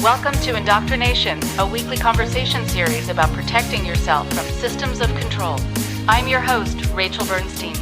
Welcome to IndoctriNation, a weekly conversation series about protecting yourself from systems of control. I'm your host, Rachel Bernstein.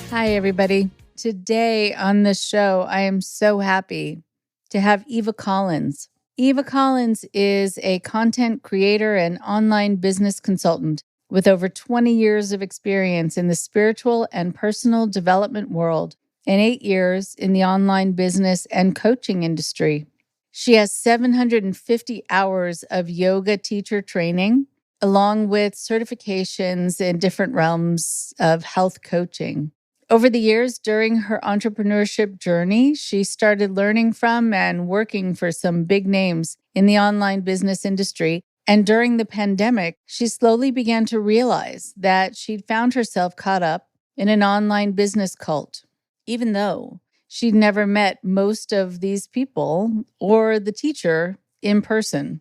Hi, everybody. Today on the show, I am so happy to have Eva Collins. Eva Collins is a content creator and online business consultant with over 20 years of experience in the spiritual and personal development world and 8 years in the online business and coaching industry. She has 750 hours of yoga teacher training, along with certifications in different realms of health coaching. Over the years, during her entrepreneurship journey, she started learning from and working for some big names in the online business industry. And during the pandemic, she slowly began to realize that she'd found herself caught up in an online business cult, even though she'd never met most of these people or the teacher in person.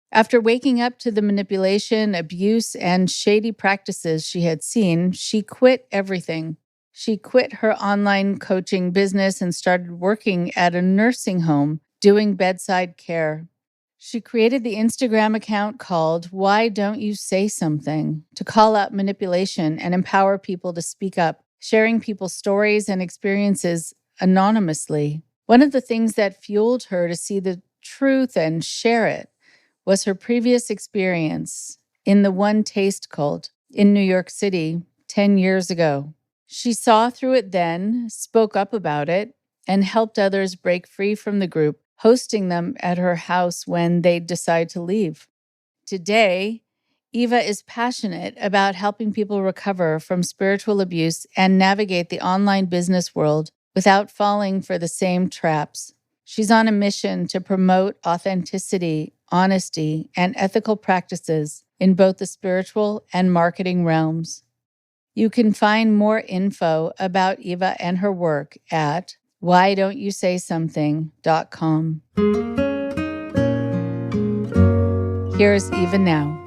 After waking up to the manipulation, abuse, and shady practices she had seen, she quit everything. She quit her online coaching business and started working at a nursing home doing bedside care. She created the Instagram account called Why Don't You Say Something to call out manipulation and empower people to speak up, sharing people's stories and experiences anonymously. One of the things that fueled her to see the truth and share it was her previous experience in the One Taste cult in New York City 10 years ago. She saw through it then, spoke up about it, and helped others break free from the group, hosting them at her house when they decide to leave. Today, Eva is passionate about helping people recover from spiritual abuse and navigate the online business world without falling for the same traps. She's on a mission to promote authenticity, honesty, and ethical practices in both the spiritual and marketing realms. You can find more info about Eva and her work at whydon'tyousay.something.com. Here's Eva now.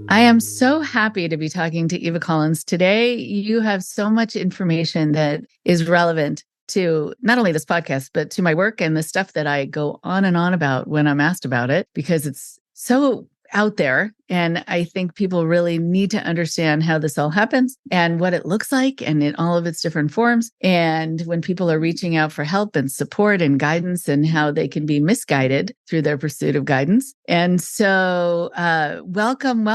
I am so happy to be talking to Eva Collins today. You have so much information that is relevant to not only this podcast, but to my work and the stuff that I go on and on about when I'm asked about it, because it's so out there. And I think people really need to understand how this all happens and what it looks like and in all of its different forms. And when people are reaching out for help and support and guidance and how they can be misguided through their pursuit of guidance. And so welcome.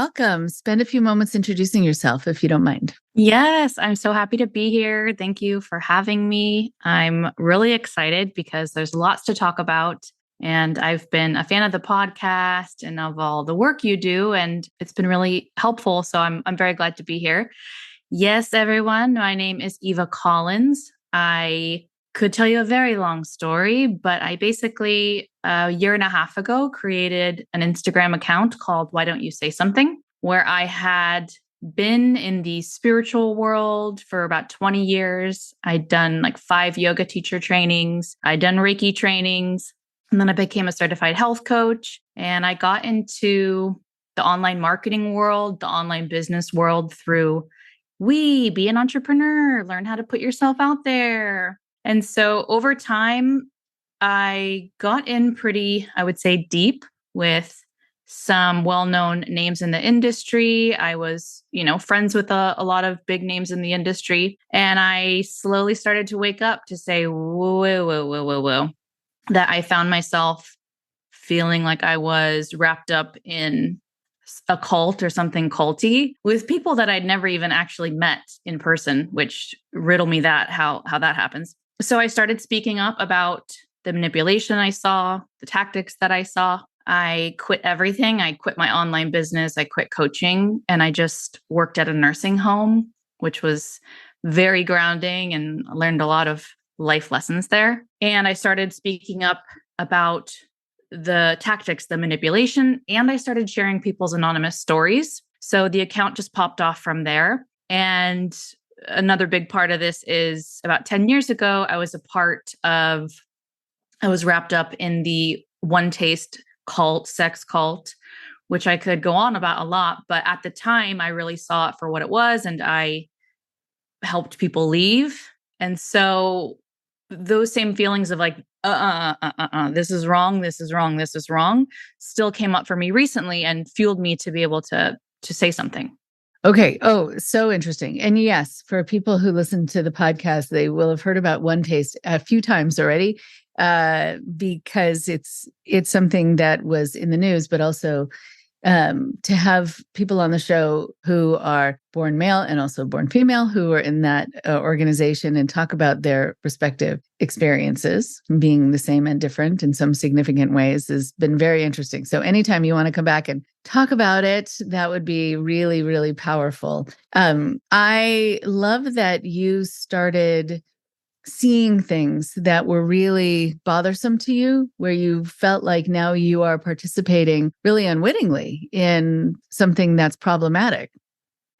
Spend a few moments introducing yourself, if you don't mind. Yes, I'm so happy to be here. Thank you for having me. I'm really excited because there's lots to talk about. And I've been a fan of the podcast and of all the work you do, and it's been really helpful. So I'm very glad to be here. Yes, everyone, my name is Eva Collins. I could tell you a very long story, but I basically, a year and a half ago, created an Instagram account called Why Don't You Say Something, where I had been in the spiritual world for about 20 years. I'd done like 5 yoga teacher trainings. I'd done Reiki trainings. And then I became a certified health coach. And I got into the online marketing world, the online business world through be an entrepreneur, learn how to put yourself out there. And so over time, I got in pretty, I would say, deep with some well-known names in the industry. I was, friends with a lot of big names in the industry. And I slowly started to wake up to say, whoa, that I found myself feeling like I was wrapped up in a cult or something culty with people that I'd never even actually met in person, which riddle me that, how that happens. So I started speaking up about the manipulation I saw, the tactics that I saw. I quit everything. I quit my online business. I quit coaching, and I just worked at a nursing home, which was very grounding, and learned a lot of life lessons there. And I started speaking up about the tactics, the manipulation, and I started sharing people's anonymous stories. So the account just popped off from there. And another big part of this is about 10 years ago, I was wrapped up in the One Taste cult, sex cult, which I could go on about a lot. But at the time, I really saw it for what it was, and I helped people leave. And so those same feelings of like, this is wrong, this is wrong, this is wrong, still came up for me recently and fueled me to be able to say something. Okay. Oh, so interesting. And yes, for people who listen to the podcast, they will have heard about One Taste a few times already, because it's something that was in the news, but also to have people on the show who are born male and also born female who are in that organization and talk about their respective experiences, being the same and different in some significant ways, has been very interesting. So anytime you want to come back and talk about it, that would be really, really powerful. I love that you started seeing things that were really bothersome to you, where you felt like now you are participating really unwittingly in something that's problematic.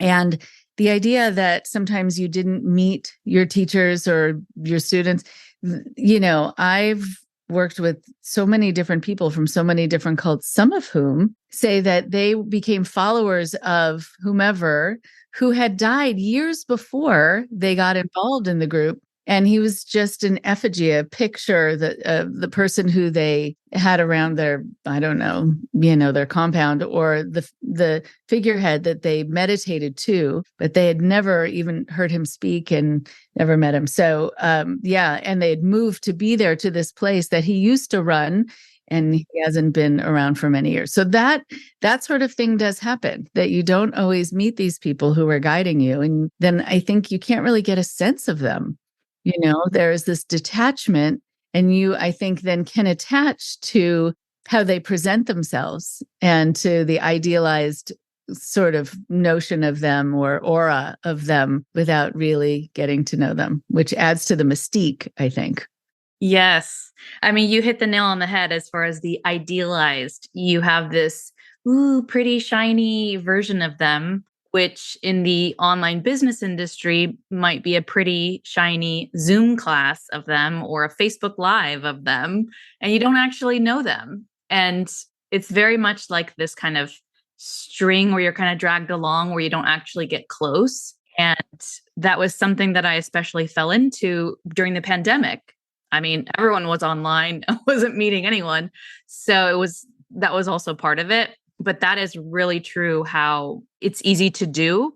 And the idea that sometimes you didn't meet your teachers or your students, I've worked with so many different people from so many different cults, some of whom say that they became followers of whomever who had died years before they got involved in the group. And he was just an effigy, a picture that the person who they had around their, I don't know, their compound, or the figurehead that they meditated to, but they had never even heard him speak and never met him. So, and they had moved to be there to this place that he used to run, and he hasn't been around for many years. So that sort of thing does happen, that you don't always meet these people who are guiding you. And then I think you can't really get a sense of them. There is this detachment, and you, I think, then can attach to how they present themselves and to the idealized sort of notion of them or aura of them without really getting to know them, which adds to the mystique, I think. Yes. I mean, you hit the nail on the head as far as the idealized. You have this, pretty shiny version of them, which in the online business industry might be a pretty shiny Zoom class of them or a Facebook Live of them, and you don't actually know them. And it's very much like this kind of string where you're kind of dragged along, where you don't actually get close. And that was something that I especially fell into during the pandemic. I mean, everyone was online, I wasn't meeting anyone. So that was also part of it. But that is really true, how it's easy to do.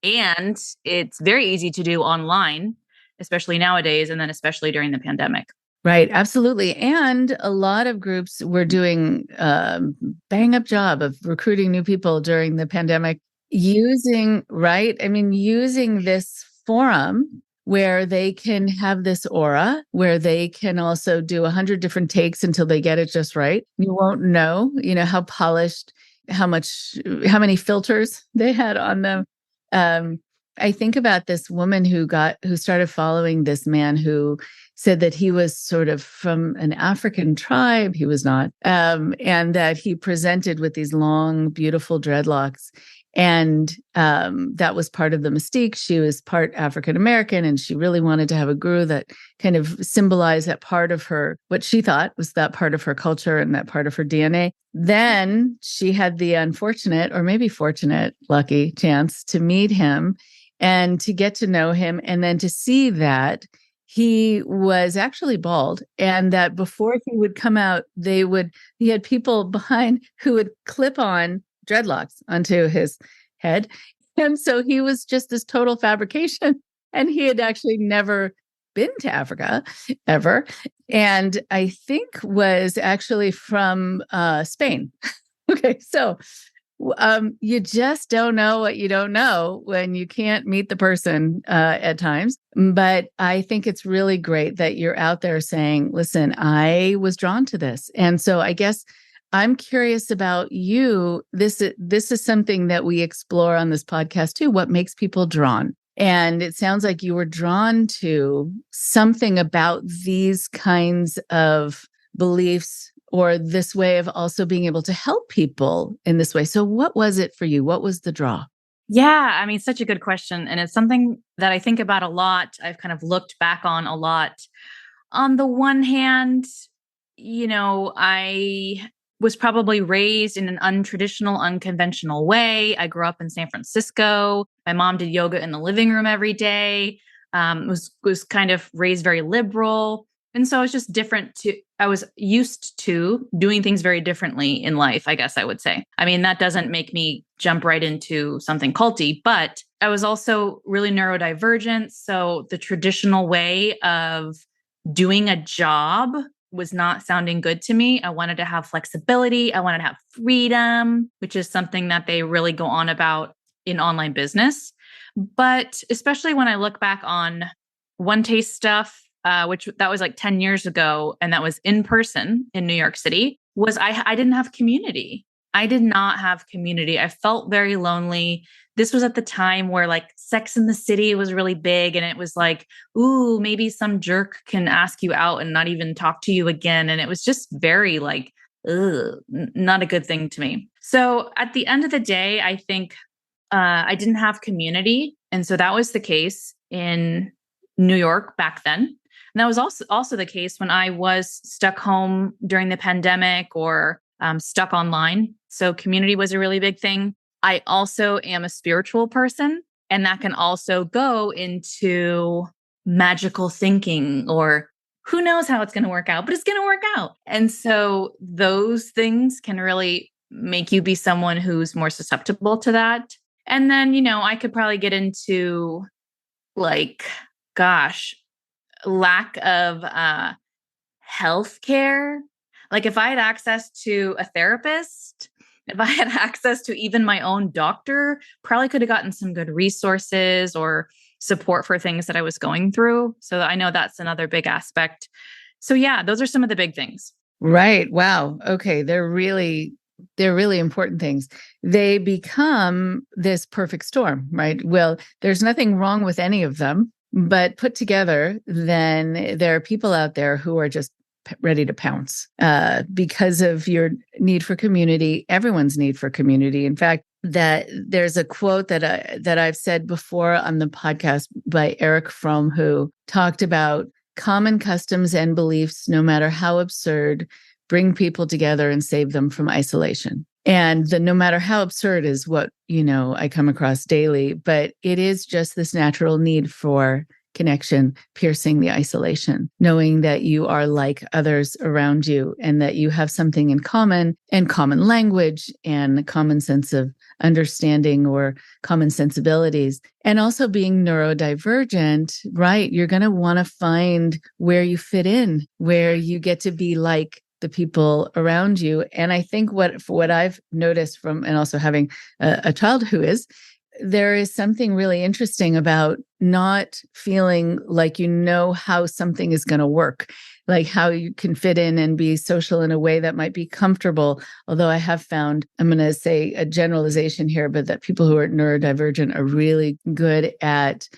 And it's very easy to do online, especially nowadays, and then especially during the pandemic. Right, absolutely. And a lot of groups were doing bang up job of recruiting new people during the pandemic using this forum where they can have this aura, where they can also do 100 different takes until they get it just right. You won't know, how polished, how many filters they had on them. I think about this woman who started following this man who said that he was sort of from an African tribe. He was not. And that he presented with these long, beautiful dreadlocks. And that was part of the mystique. She was part African American, and she really wanted to have a guru that kind of symbolized that part of her, what she thought was that part of her culture and that part of her DNA. Then she had the unfortunate, or maybe fortunate, lucky chance to meet him and to get to know him, and then to see that he was actually bald, and that before he would come out, he had people behind who would clip on dreadlocks onto his head. And so he was just this total fabrication. And he had actually never been to Africa ever. And I think was actually from Spain. Okay. So you just don't know what you don't know when you can't meet the person at times. But I think it's really great that you're out there saying, listen, I was drawn to this. And so I guess I'm curious about you. This is something that we explore on this podcast too. What makes people drawn? And it sounds like you were drawn to something about these kinds of beliefs, or this way of also being able to help people in this way. So what was it for you? What was the draw? Yeah, I mean, such a good question. And it's something that I think about a lot. I've kind of looked back on a lot. On the one hand, I was probably raised in an untraditional, unconventional way. I grew up in San Francisco. My mom did yoga in the living room every day. Was kind of raised very liberal. And so it's just different I was used to doing things very differently in life, I guess I would say. I mean, that doesn't make me jump right into something culty, but I was also really neurodivergent. So the traditional way of doing a job was not sounding good to me. I wanted to have flexibility. I wanted to have freedom, which is something that they really go on about in online business. But especially when I look back on One Taste stuff, which that was like 10 years ago, and that was in person in New York City, was I didn't have community. I did not have community. I felt very lonely. This was at the time where like Sex in the City was really big, and it was like, ooh, maybe some jerk can ask you out and not even talk to you again. And it was just very like, ugh, not a good thing to me. So at the end of the day, I think I didn't have community. And so that was the case in New York back then. And that was also the case when I was stuck home during the pandemic or stuck online. So community was a really big thing. I also am a spiritual person, and that can also go into magical thinking, or who knows how it's going to work out, but it's going to work out. And so those things can really make you be someone who's more susceptible to that. And then, I could probably get into like, gosh, lack of healthcare. Like if I had access to a therapist, if I had access to even my own doctor, probably could have gotten some good resources or support for things that I was going through. So I know that's another big aspect. So yeah, those are some of the big things. Right. Wow. Okay. They're really important things. They become this perfect storm, right? Well, there's nothing wrong with any of them, but put together, then there are people out there who are just ready to pounce because of your need for community, everyone's need for community. In fact, that there's a quote that I've said before on the podcast by Eric Fromm, who talked about common customs and beliefs, no matter how absurd, bring people together and save them from isolation. And the no matter how absurd is what, I come across daily, but it is just this natural need for connection, piercing the isolation, knowing that you are like others around you and that you have something in common and common language and a common sense of understanding or common sensibilities. And also being neurodivergent, right? You're going to want to find where you fit in, where you get to be like the people around you. And I think what I've noticed from, and also having a child who is, there is something really interesting about not feeling like you know how something is going to work, like how you can fit in and be social in a way that might be comfortable. Although I have found, I'm going to say a generalization here, but that people who are neurodivergent are really good at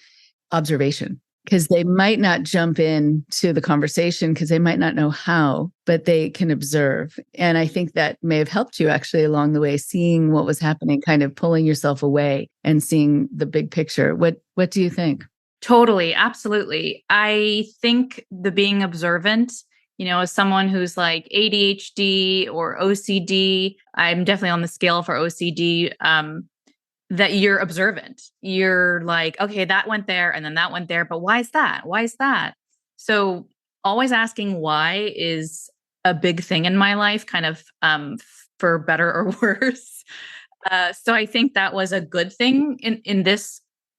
observation, because they might not jump in to the conversation because they might not know how, but they can observe. And I think that may have helped you actually along the way, seeing what was happening, kind of pulling yourself away and seeing the big picture. What do you think? Totally. Absolutely. I think the being observant, as someone who's like ADHD or OCD, I'm definitely on the scale for OCD, that you're observant. You're like, okay, that went there and then that went there, but why is that? Why is that? So always asking why is a big thing in my life, kind of for better or worse. So I think that was a good thing in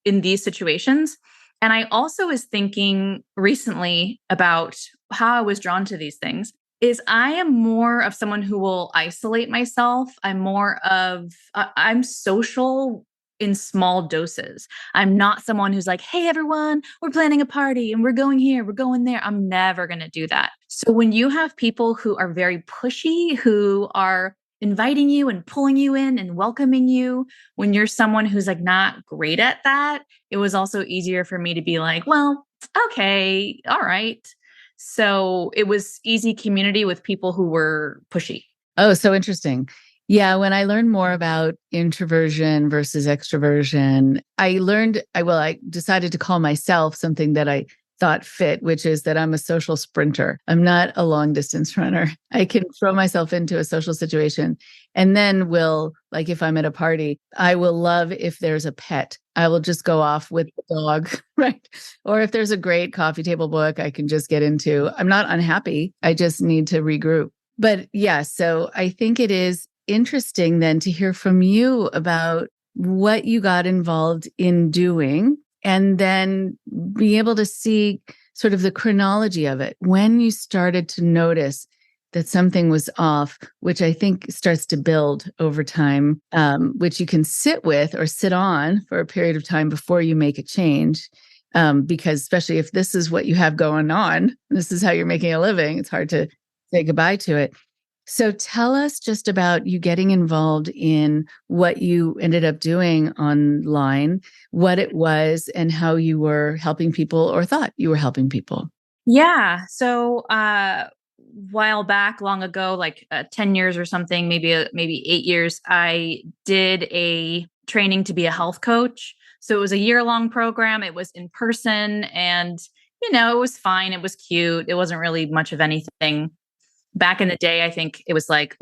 these situations. And I also was thinking recently about how I was drawn to these things. Is I am more of someone who will isolate myself. I'm social in small doses. I'm not someone who's like, hey, everyone, we're planning a party and we're going here, we're going there. I'm never going to do that. So when you have people who are very pushy, who are inviting you and pulling you in and welcoming you, when you're someone who's like not great at that, it was also easier for me to be like, well, okay, all right. So it was easy community with people who were pushy. Oh, so interesting. Yeah, when I learned more about introversion versus extroversion, I decided to call myself something that I thought fit, which is that I'm a social sprinter. I'm not a long distance runner. I can throw myself into a social situation and then like if I'm at a party, I will love if there's a pet. I will just go off with the dog, right? Or if there's a great coffee table book I can just get into. I'm not unhappy. I just need to regroup. But yeah, so I think it is interesting then to hear from you about what you got involved in doing and then be able to see sort of the chronology of it. When you started to notice that something was off, which I think starts to build over time, which you can sit with or sit on for a period of time before you make a change. Because especially if this is what you have going on, this is how you're making a living, it's hard to say goodbye to it. So tell us just about you getting involved in what you ended up doing online, what it was, and how you were helping people or thought you were helping people. Yeah. So, while back long ago, like 10 years or something, maybe 8 years, I did a training to be a health coach. So it was a year-long program. It was in person and, it was fine. It was cute. It wasn't really much of anything. Back in the day, I think it was like,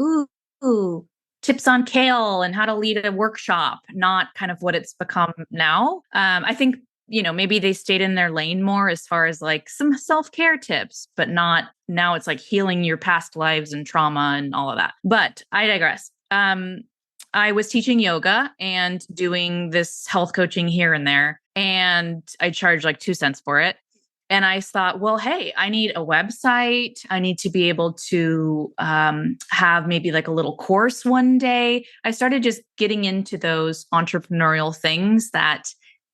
ooh, tips on kale and how to lead a workshop, not kind of what it's become now. I think, maybe they stayed in their lane more as far as like some self-care tips, but not now it's like healing your past lives and trauma and all of that. But I digress. I was teaching yoga and doing this health coaching here and there, and I charged like 2 cents for it. And I thought, well, hey, I need a website. I need to be able to have maybe like a little course one day. I started just getting into those entrepreneurial things that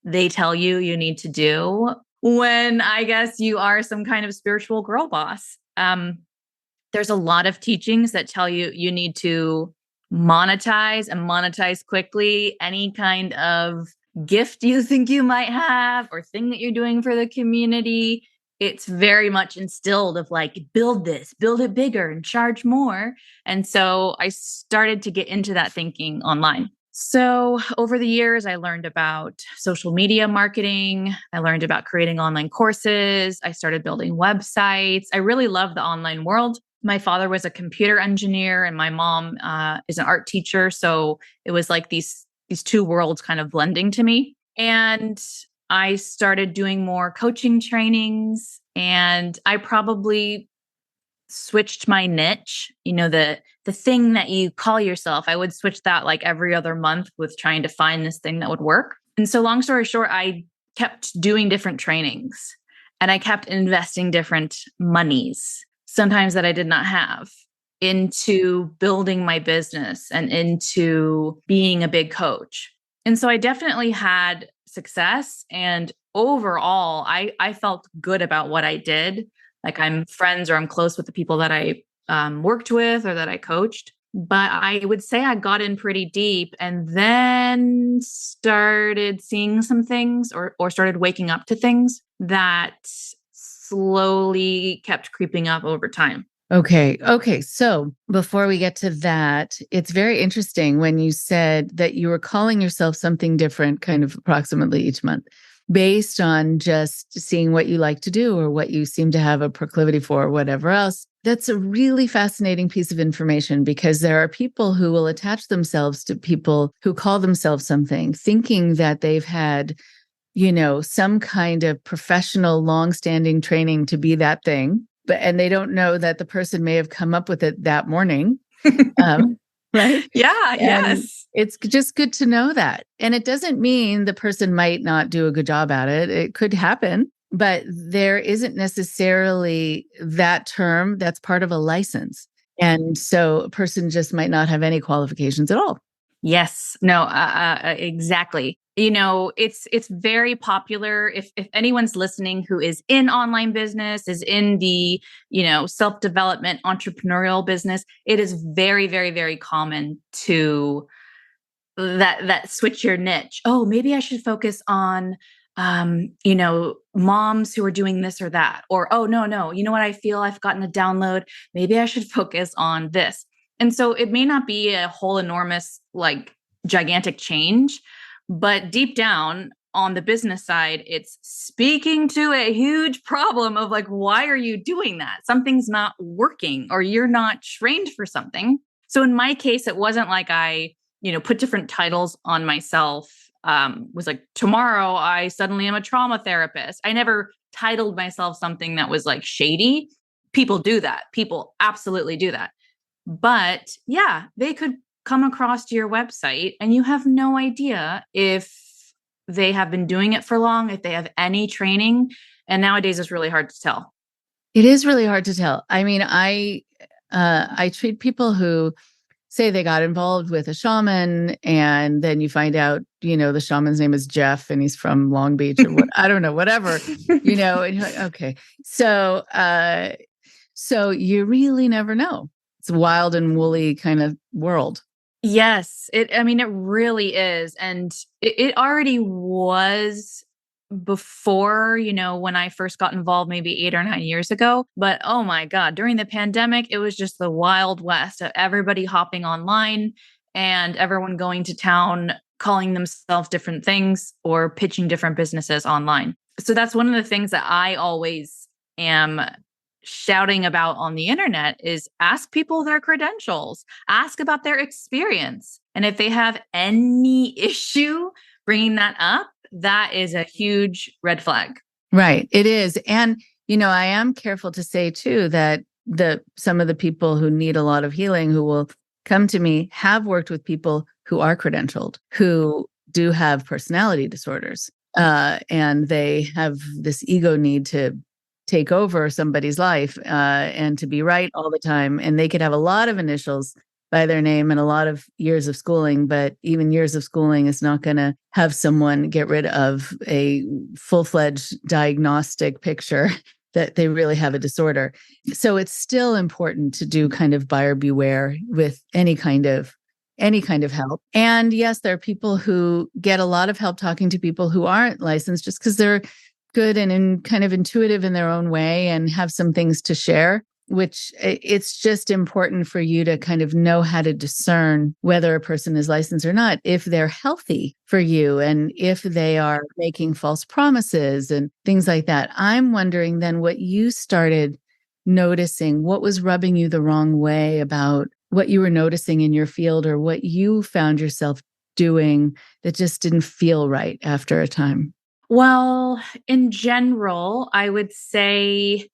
they tell you need to do when I guess you are some kind of spiritual girl boss. There's a lot of teachings that tell you need to monetize and monetize quickly any kind of gift you think you might have or thing that you're doing for the community. It's very much instilled of like, build this, build it bigger and charge more. And so I started to get into that thinking online. So over the years, I learned about social media marketing. I learned about creating online courses. I started building websites. I really love the online world. My father was a computer engineer and my mom is an art teacher. So it was like these two worlds kind of blending to me. And I started doing more coaching trainings, and I probably switched my niche, the thing that you call yourself. I would switch that like every other month with trying to find this thing that would work. And so long story short, I kept doing different trainings and I kept investing different monies, sometimes that I did not have, into building my business and into being a big coach. And so I definitely had success. And overall, I felt good about what I did. Like I'm friends or I'm close with the people that I worked with or that I coached. But I would say I got in pretty deep and then started seeing some things or started waking up to things that slowly kept creeping up over time. Okay. So before we get to that, it's very interesting when you said that you were calling yourself something different kind of approximately each month based on just seeing what you like to do or what you seem to have a proclivity for or whatever else. That's a really fascinating piece of information because there are people who will attach themselves to people who call themselves something, thinking that they've had, some kind of professional, long-standing training to be that thing. And they don't know that the person may have come up with it that morning. Right? Yeah, And yes. it's just good to know that. And it doesn't mean the person might not do a good job at it. It could happen, but there isn't necessarily that term that's part of a license. And so a person just might not have any qualifications at all. Yes. No, exactly. It's very popular. If anyone's listening who is in online business, is in the, self-development entrepreneurial business, it is very, very, very common to that switch your niche. Oh, maybe I should focus on moms who are doing this or that. Or, oh, no, you know what? I feel I've gotten a download. Maybe I should focus on this. And so it may not be a whole enormous, like gigantic change, but deep down, on the business side, it's speaking to a huge problem of like, why are you doing that? Something's not working or you're not trained for something. So in my case, it wasn't like I, put different titles on myself. Was like, tomorrow I suddenly am a trauma therapist. I never titled myself something that was like shady. People do that. People absolutely do that. But yeah, they could come across your website and you have no idea if they have been doing it for long, if they have any training. And nowadays it's really hard to tell. It is really hard to tell. I mean, I treat people who say they got involved with a shaman and then you find out, the shaman's name is Jeff and he's from Long Beach or what, I don't know, whatever, and you're like, okay. So you really never know. It's a wild and woolly kind of world. Yes, it really is. And it already was before, when I first got involved maybe 8 or 9 years ago. But oh my God, during the pandemic, it was just the Wild West of everybody hopping online and everyone going to town, calling themselves different things or pitching different businesses online. So that's one of the things that I always am shouting about on the internet is ask people their credentials, ask about their experience. And if they have any issue bringing that up, that is a huge red flag. Right. It is. And, I am careful to say too, that some of the people who need a lot of healing who will come to me have worked with people who are credentialed, who do have personality disorders. And they have this ego need to take over somebody's life and to be right all the time. And they could have a lot of initials by their name and a lot of years of schooling, but even years of schooling is not going to have someone get rid of a full-fledged diagnostic picture that they really have a disorder. So it's still important to do kind of buyer beware with any kind of help. And yes, there are people who get a lot of help talking to people who aren't licensed just because they're good and kind of intuitive in their own way and have some things to share, which it's just important for you to kind of know how to discern whether a person is licensed or not, if they're healthy for you and if they are making false promises and things like that. I'm wondering then what you started noticing, what was rubbing you the wrong way about what you were noticing in your field or what you found yourself doing that just didn't feel right after a time. Well, in general, I would say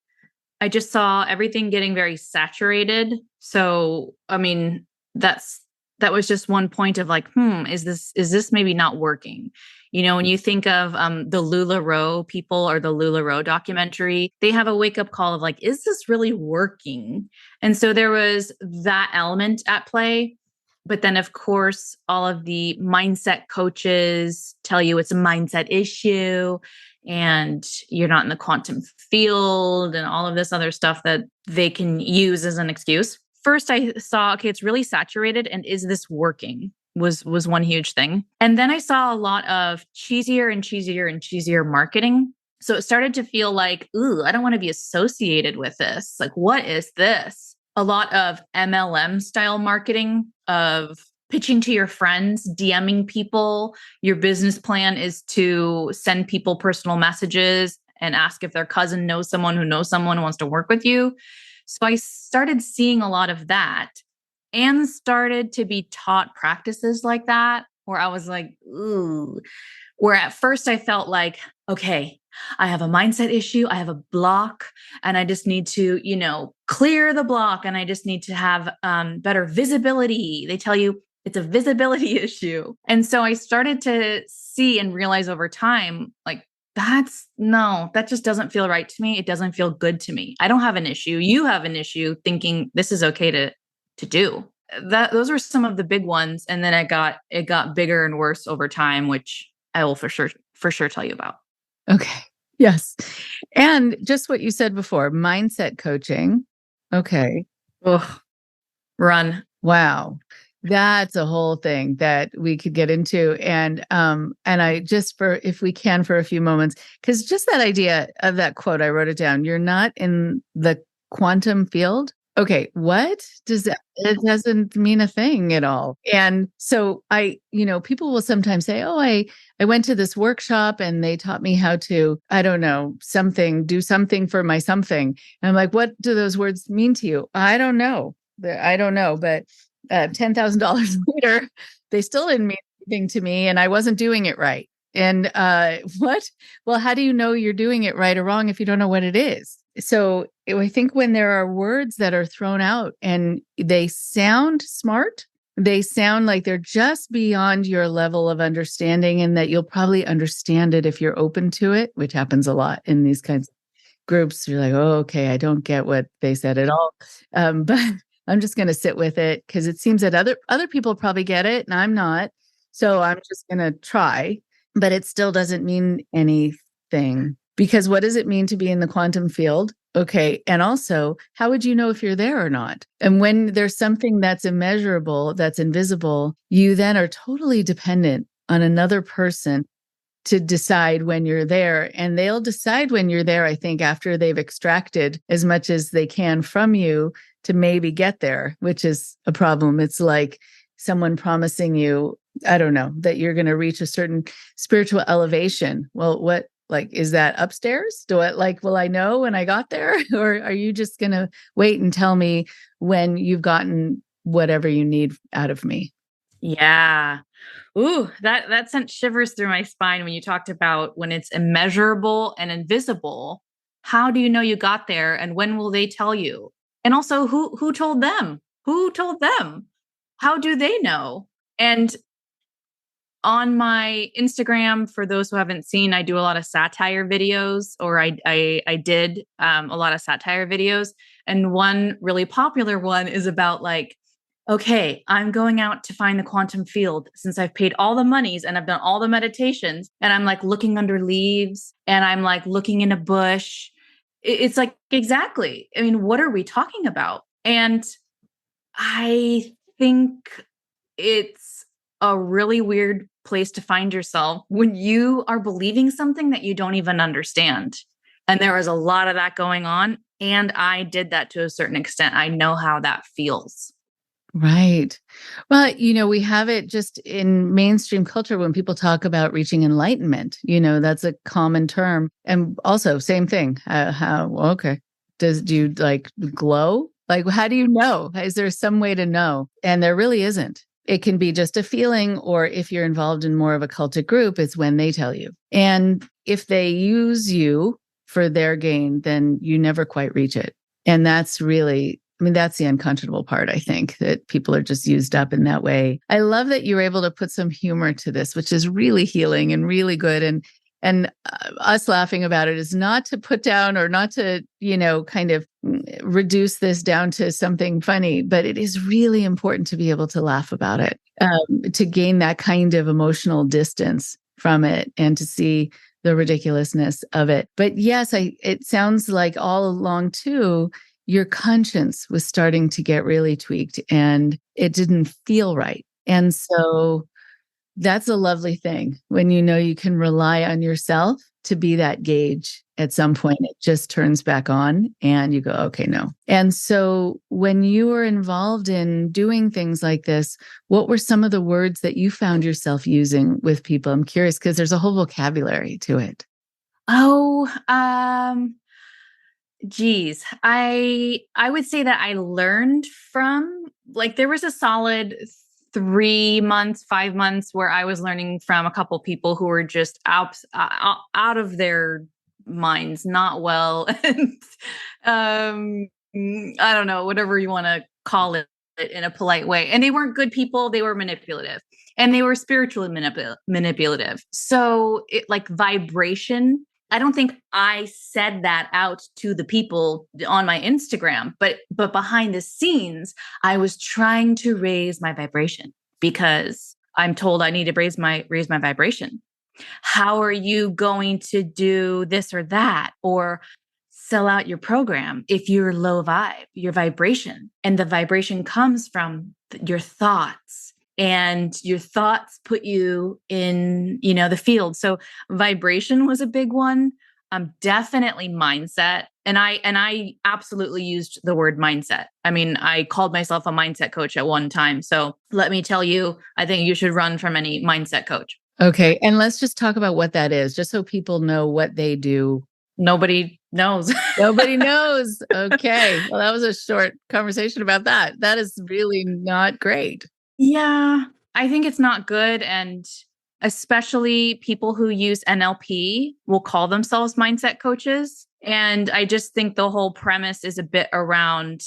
I just saw everything getting very saturated. So, that was just one point of like, is this maybe not working? When you think of the LuLaRoe people or the LuLaRoe documentary, they have a wake-up call of like, is this really working? And so there was that element at play. But then, of course, all of the mindset coaches tell you it's a mindset issue and you're not in the quantum field and all of this other stuff that they can use as an excuse. First, I saw, okay, it's really saturated. And is this working? Was one huge thing. And then I saw a lot of cheesier and cheesier and cheesier marketing. So it started to feel like, ooh, I don't want to be associated with this. Like, what is this? A lot of MLM style marketing of pitching to your friends, DMing people. Your business plan is to send people personal messages and ask if their cousin knows someone who knows someone who wants to work with you. So I started seeing a lot of that and started to be taught practices like that where I was like, ooh, where at first I felt like, okay, I have a mindset issue. I have a block and I just need to, clear the block and I just need to have better visibility. They tell you it's a visibility issue. And so I started to see and realize over time, like, that just doesn't feel right to me. It doesn't feel good to me. I don't have an issue. You have an issue thinking this is okay to do. Those were some of the big ones. And then it got bigger and worse over time, which I will for sure tell you about. Okay. Yes. And just what you said before, mindset coaching. Okay. Ugh. Run. Wow. That's a whole thing that we could get into. And I just if we can for a few moments, because just that idea of that quote, I wrote it down. You're not in the quantum field. okay, what does that, it doesn't mean a thing at all. And so people will sometimes say, oh, I went to this workshop and they taught me how to, I don't know, do something for my something. And I'm like, what do those words mean to you? I don't know. But $10,000 later, they still didn't mean anything to me and I wasn't doing it right. And what? Well, how do you know you're doing it right or wrong if you don't know what it is? So I think when there are words that are thrown out and they sound smart, they sound like they're just beyond your level of understanding and that you'll probably understand it if you're open to it, which happens a lot in these kinds of groups. You're like, oh, okay, I don't get what they said at all. But I'm just going to sit with it because it seems that other people probably get it and I'm not. So I'm just going to try, but it still doesn't mean anything. Because what does it mean to be in the quantum field? Okay. And also, how would you know if you're there or not? And when there's something that's immeasurable, that's invisible, you then are totally dependent on another person to decide when you're there. And they'll decide when you're there, I think, after they've extracted as much as they can from you to maybe get there, which is a problem. It's like someone promising you, I don't know, that you're going to reach a certain spiritual elevation. Well, is that upstairs? Will I know when I got there? Or are you just going to wait and tell me when you've gotten whatever you need out of me? Yeah. Ooh, that sent shivers through my spine when you talked about when it's immeasurable and invisible. How do you know you got there and when will they tell you? And also who told them? Who told them? How do they know? And on my Instagram, for those who haven't seen, I do a lot of satire videos, or I did a lot of satire videos. And one really popular one is about like, okay, I'm going out to find the quantum field since I've paid all the monies and I've done all the meditations and I'm like looking under leaves and I'm like looking in a bush. It's like, exactly. I mean, what are we talking about? And I think it's a really weird place to find yourself when you are believing something that you don't even understand. And there was a lot of that going on. And I did that to a certain extent. I know how that feels. Right. Well, we have it just in mainstream culture when people talk about reaching enlightenment, that's a common term. And also, same thing. Okay. Do you like glow? Like, how do you know? Is there some way to know? And there really isn't. It can be just a feeling, or if you're involved in more of a cultic group, it's when they tell you. And if they use you for their gain, then you never quite reach it. And that's really, that's the unconscionable part, I think, that people are just used up in that way. I love that you're able to put some humor to this, which is really healing and really good. And us laughing about it is not to put down or not to, kind of reduce this down to something funny, but it is really important to be able to laugh about it, to gain that kind of emotional distance from it and to see the ridiculousness of it. But yes, it sounds like all along too, your conscience was starting to get really tweaked and it didn't feel right. And so that's a lovely thing when you can rely on yourself to be that gauge. At some point, it just turns back on and you go, okay, no. And so when you were involved in doing things like this, what were some of the words that you found yourself using with people? I'm curious because there's a whole vocabulary to it. Oh, geez. I would say that I learned from, like, there was a solid 3 months, 5 months where I was learning from a couple people who were just out of their minds, not well. And I don't know, whatever you want to call it in a polite way. And they weren't good people. They were manipulative and they were spiritually manipulative. So it, like, vibration, I don't think I said that out to the people on my Instagram, but behind the scenes, I was trying to raise my vibration because I'm told I need to raise my vibration. How are you going to do this or that, or sell out your program if you're low vibe, your vibration? And the vibration comes from your thoughts. And your thoughts put you in, the field. So vibration was a big one. definitely mindset. And I absolutely used the word mindset. I mean, I called myself a mindset coach at one time. So let me tell you, I think you should run from any mindset coach. Okay. And let's just talk about what that is, just so people know what they do. Nobody knows. Nobody knows. Okay. Well, that was a short conversation about that. That is really not great. Yeah, I think it's not good. And especially people who use NLP will call themselves mindset coaches. And I just think the whole premise is a bit around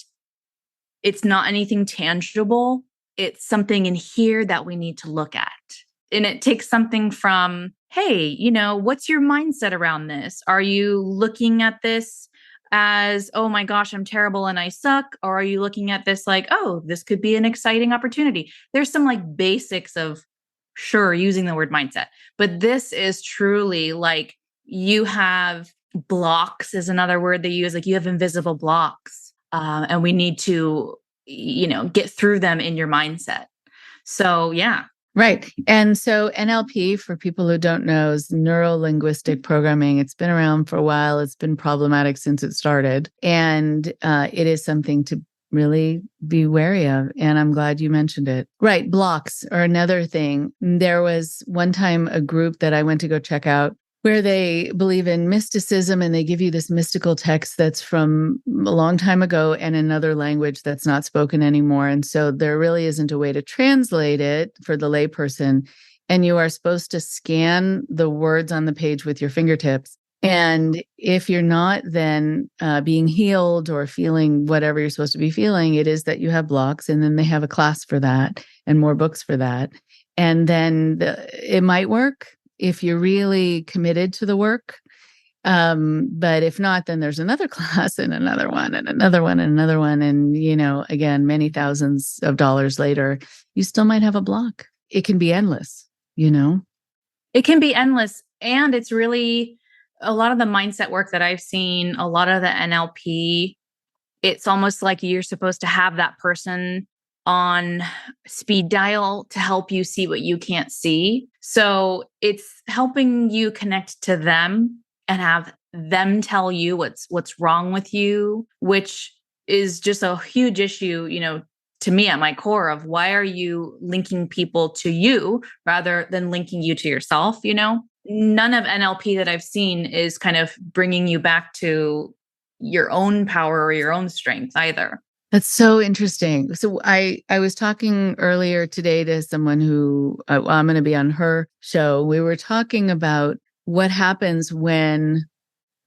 it's not anything tangible. It's something in here that we need to look at. And it takes something from, hey, what's your mindset around this? Are you looking at this as, oh my gosh, I'm terrible and I suck? Or are you looking at this like, oh, this could be an exciting opportunity? There's some like basics of, sure, using the word mindset. But this is truly like you have blocks, is another word they use. Like you have invisible blocks. And we need to, get through them in your mindset. So, yeah. Right. And so NLP, for people who don't know, is neuro-linguistic programming. It's been around for a while. It's been problematic since it started. And it is something to really be wary of. And I'm glad you mentioned it. Right. Blocks are another thing. There was one time a group that I went to go check out where they believe in mysticism, and they give you this mystical text that's from a long time ago and another language that's not spoken anymore. And so there really isn't a way to translate it for the layperson. And you are supposed to scan the words on the page with your fingertips. And if you're not then being healed or feeling whatever you're supposed to be feeling, it is that you have blocks. And then they have a class for that and more books for that. And then it might work if you're really committed to the work. But if not, then there's another class and another one and another one and another one. And, again, many thousands of dollars later, you still might have a block. It can be endless, It can be endless. And it's really a lot of the mindset work that I've seen, a lot of the NLP, it's almost like you're supposed to have that person on speed dial to help you see what you can't see. So it's helping you connect to them and have them tell you what's wrong with you, which is just a huge issue, to me at my core of why are you linking people to you rather than linking you to yourself, None of NLP that I've seen is kind of bringing you back to your own power or your own strength either. That's so interesting. So I was talking earlier today to someone who I'm going to be on her show. We were talking about what happens when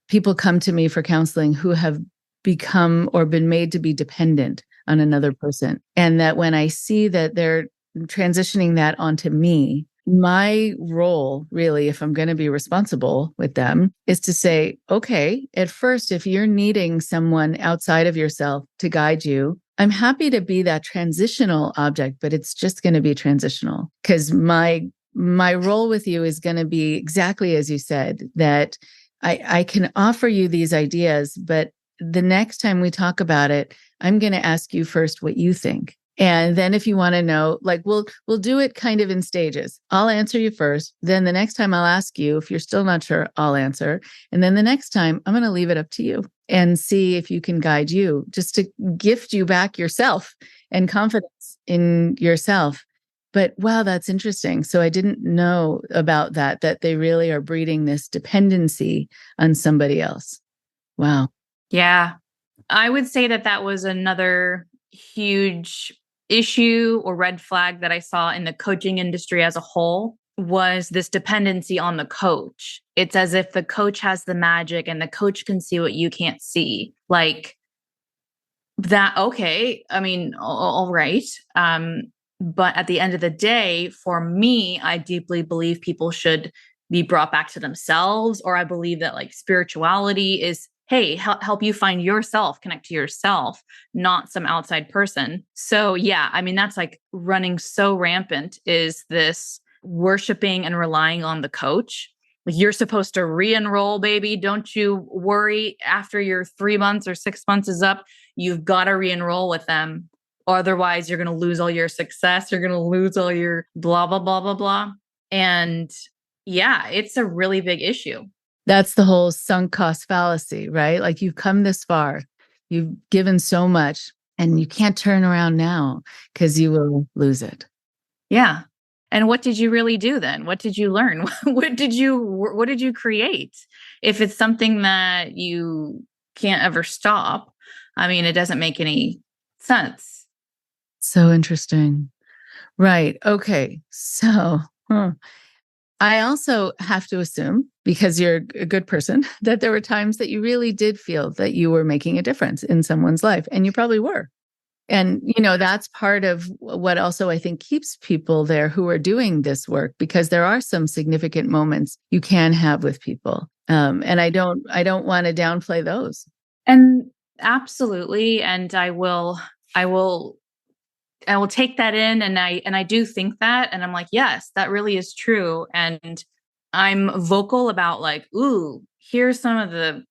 people come to me for counseling who have become or been made to be dependent on another person. And that when I see that they're transitioning that onto me, my role, really, if I'm going to be responsible with them, is to say, okay, at first, if you're needing someone outside of yourself to guide you, I'm happy to be that transitional object, but it's just going to be transitional because my role with you is going to be exactly as you said, that I can offer you these ideas, but the next time we talk about it, I'm going to ask you first what you think. And then if you want to know, like we'll do it kind of in stages. I'll answer you first. Then the next time I'll ask you. If you're still not sure, I'll answer. And then the next time I'm going to leave it up to you and see if you can guide you, just to gift you back yourself and confidence in yourself. But wow, that's interesting. So I didn't know about that they really are breeding this dependency on somebody else. Wow. Yeah. I would say that was another huge issue or red flag that I saw in the coaching industry as a whole was this dependency on the coach. It's as if the coach has the magic and the coach can see what you can't see. Like that, okay. I mean, all right. But at the end of the day, for me, I deeply believe people should be brought back to themselves, or I believe that like spirituality is, hey, help you find yourself, connect to yourself, not some outside person. So yeah, I mean, that's like running so rampant is this worshiping and relying on the coach. Like you're supposed to re-enroll, baby. Don't you worry. After your 3 months or 6 months is up, you've got to re-enroll with them. Otherwise, you're going to lose all your success. You're going to lose all your blah, blah, blah, blah, blah. And yeah, it's a really big issue. That's the whole sunk cost fallacy, right? Like you've come this far, you've given so much, and you can't turn around now because you will lose it. Yeah. And what did you really do then? What did you learn? What did you create? If it's something that you can't ever stop, I mean, it doesn't make any sense. So interesting. Right. Okay. So, I also have to assume, because you're a good person, that there were times that you really did feel that you were making a difference in someone's life, and you probably were. And, that's part of what also I think keeps people there who are doing this work, because there are some significant moments you can have with people. And I don't want to downplay those. And absolutely. And I will take that in, and I do think that, and I'm like, yes, that really is true. And I'm vocal about like, ooh, here's some of the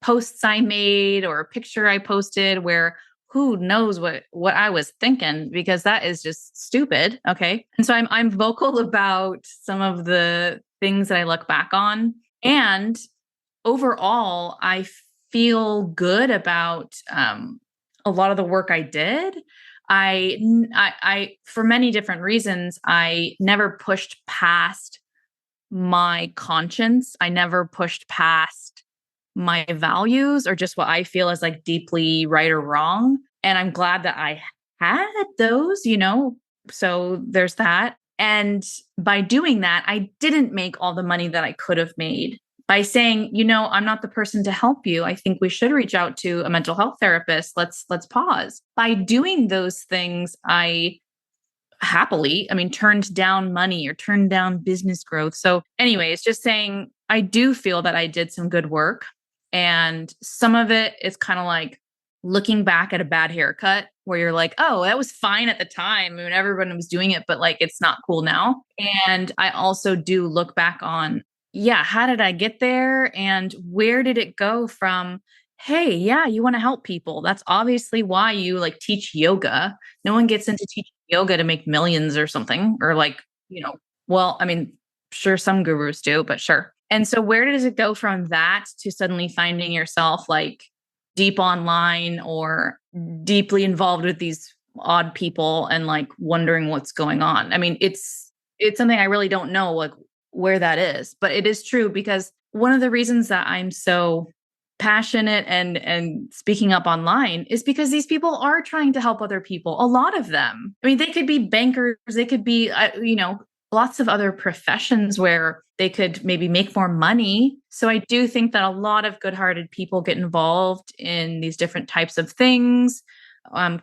posts I made or a picture I posted where who knows what I was thinking, because that is just stupid. Okay. And so I'm vocal about some of the things that I look back on. And overall, I feel good about a lot of the work I did. For many different reasons, I never pushed past my conscience. I never pushed past my values or just what I feel is like deeply right or wrong. And I'm glad that I had those, so there's that. And by doing that, I didn't make all the money that I could have made. By saying, I'm not the person to help you. I think we should reach out to a mental health therapist. Let's pause. By doing those things, I happily, turned down money or turned down business growth. So anyways, just saying, I do feel that I did some good work. And some of it is kind of like looking back at a bad haircut where you're like, oh, that was fine at the time. Everyone was doing it, but like, it's not cool now. And I also do look back on, yeah, how did I get there? And where did it go from, hey, yeah, you want to help people. That's obviously why you like teach yoga. No one gets into teaching yoga to make millions or something, or like, well, sure, some gurus do, but sure. And so where does it go from that to suddenly finding yourself like deep online or deeply involved with these odd people and like wondering what's going on? It's something I really don't know like where that is, but it is true, because one of the reasons that I'm so passionate and speaking up online is because these people are trying to help other people. A lot of them. They could be bankers, they could be, lots of other professions where they could maybe make more money. So I do think that a lot of good-hearted people get involved in these different types of things,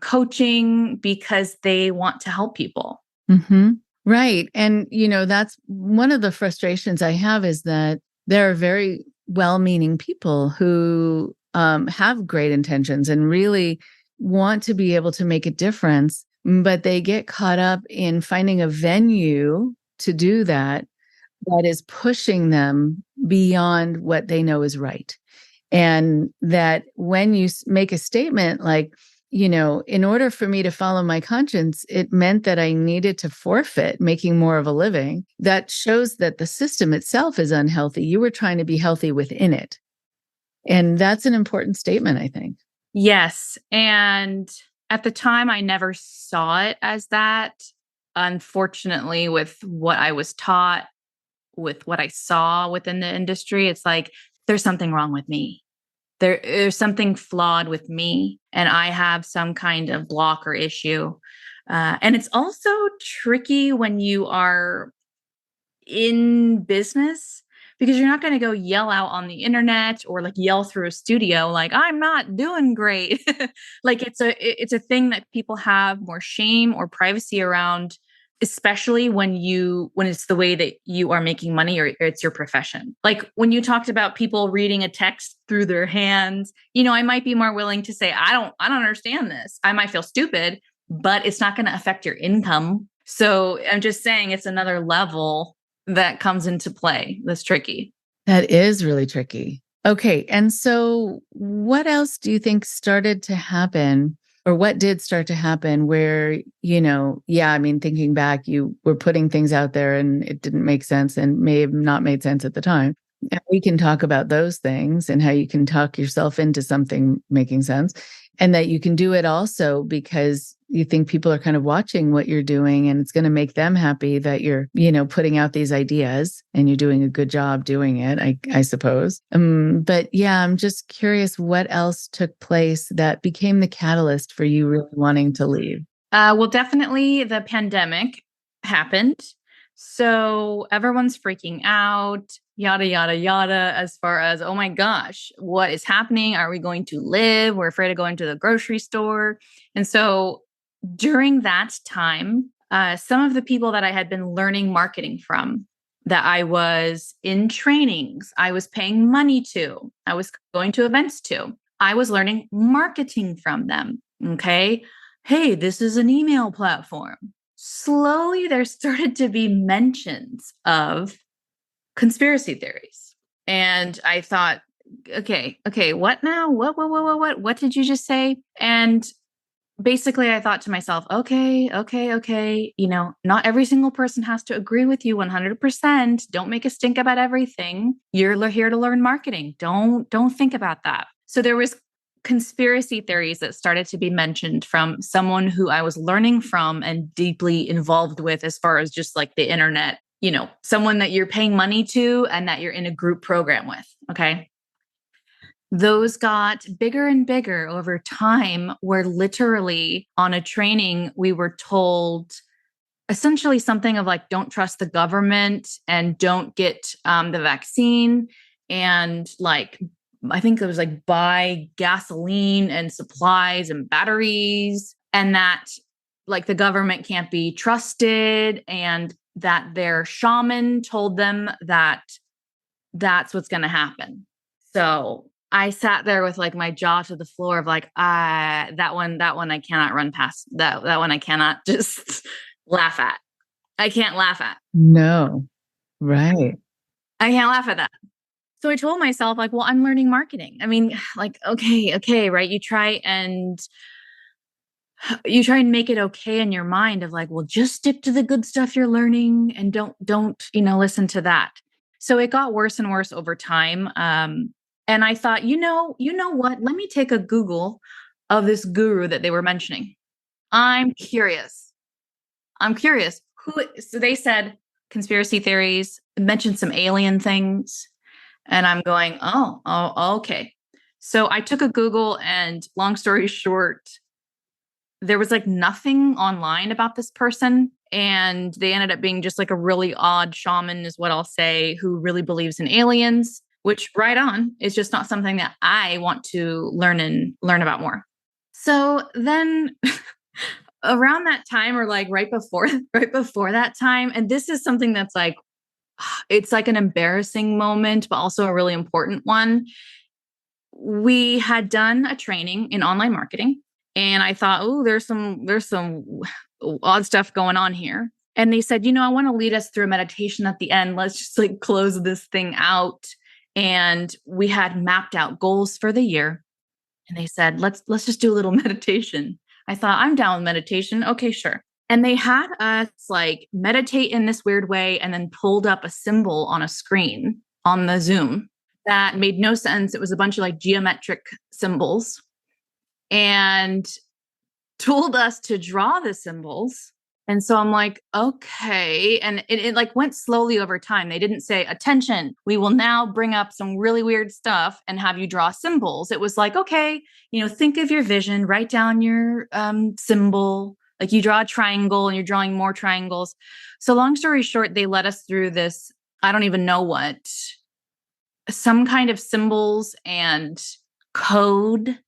coaching, because they want to help people. Mm-hmm. Right. And, that's one of the frustrations I have, is that there are very well-meaning people who have great intentions and really want to be able to make a difference, but they get caught up in finding a venue to do that is pushing them beyond what they know is right. And that when you make a statement like, in order for me to follow my conscience, it meant that I needed to forfeit making more of a living. That shows that the system itself is unhealthy. You were trying to be healthy within it. And that's an important statement, I think. Yes. And at the time, I never saw it as that. Unfortunately, with what I was taught, with what I saw within the industry, it's like, there's something wrong with me. There's something flawed with me, and I have some kind of block or issue. And it's also tricky when you are in business, because you're not going to go yell out on the internet or like yell through a studio like, I'm not doing great. Like it's a thing that people have more shame or privacy around, especially when it's the way that you are making money or it's your profession. Like when you talked about people reading a text through their hands, I might be more willing to say, I don't understand this. I might feel stupid, but it's not going to affect your income. So I'm just saying it's another level that comes into play. That's tricky. That is really tricky. Okay. And so what else do you think started to happen, or what did start to happen where, thinking back, you were putting things out there and it didn't make sense and may have not made sense at the time. And we can talk about those things and how you can talk yourself into something making sense. And that you can do it also because you think people are kind of watching what you're doing and it's going to make them happy that you're, putting out these ideas and you're doing a good job doing it, I suppose. But yeah, I'm just curious what else took place that became the catalyst for you really wanting to leave. Well, definitely the pandemic happened. So everyone's freaking out, yada, yada, yada, as far as, oh my gosh, what is happening? Are we going to live? We're afraid of going to the grocery store. And so during that time, some of the people that I had been learning marketing from, that I was in trainings, I was paying money to, I was going to events to, I was learning marketing from them. Okay. Hey, this is an email platform. Slowly, there started to be mentions of conspiracy theories. And I thought, okay, what now? What did you just say? And basically, I thought to myself, okay. Not every single person has to agree with you 100%. Don't make a stink about everything. You're here to learn marketing. Don't think about that. So there was conspiracy theories that started to be mentioned from someone who I was learning from and deeply involved with as far as just like the internet, someone that you're paying money to and that you're in a group program with. Okay. Those got bigger and bigger over time, where literally on a training, we were told essentially something of like, don't trust the government and don't get the vaccine. And like, I think it was like buy gasoline and supplies and batteries, and that like the government can't be trusted, and that their shaman told them that that's what's going to happen. So I sat there with like my jaw to the floor of like, that one I cannot run past. That one I cannot just laugh at. I can't laugh at. No, right. I can't laugh at that. So I told myself like, well, I'm learning marketing. I mean, like, okay, right. You try and make it okay in your mind of like, well, just stick to the good stuff you're learning and don't, listen to that. So it got worse and worse over time. And I thought, you know what? Let me take a Google of this guru that they were mentioning. I'm curious. So they said conspiracy theories, mentioned some alien things. And I'm going, oh, okay. So I took a Google, and long story short, there was like nothing online about this person. And they ended up being just like a really odd shaman, is what I'll say, who really believes in aliens, which right on is just not something that I want to learn about more. So then around that time, or like right before that time, and this is something that's like, it's like an embarrassing moment, but also a really important one. We had done a training in online marketing, and I thought, oh, there's some odd stuff going on here. And they said, I want to lead us through a meditation at the end. Let's just like close this thing out. And we had mapped out goals for the year. And they said, let's just do a little meditation. I thought, I'm down with meditation. Okay, sure. And they had us like meditate in this weird way, and then pulled up a symbol on a screen on the Zoom that made no sense. It was a bunch of like geometric symbols, and told us to draw the symbols. And so I'm like, okay. And it like went slowly over time. They didn't say, attention, we will now bring up some really weird stuff and have you draw symbols. It was like, okay, think of your vision, write down your symbol. Like you draw a triangle and you're drawing more triangles. So long story short, they led us through this, I don't even know what, some kind of symbols and code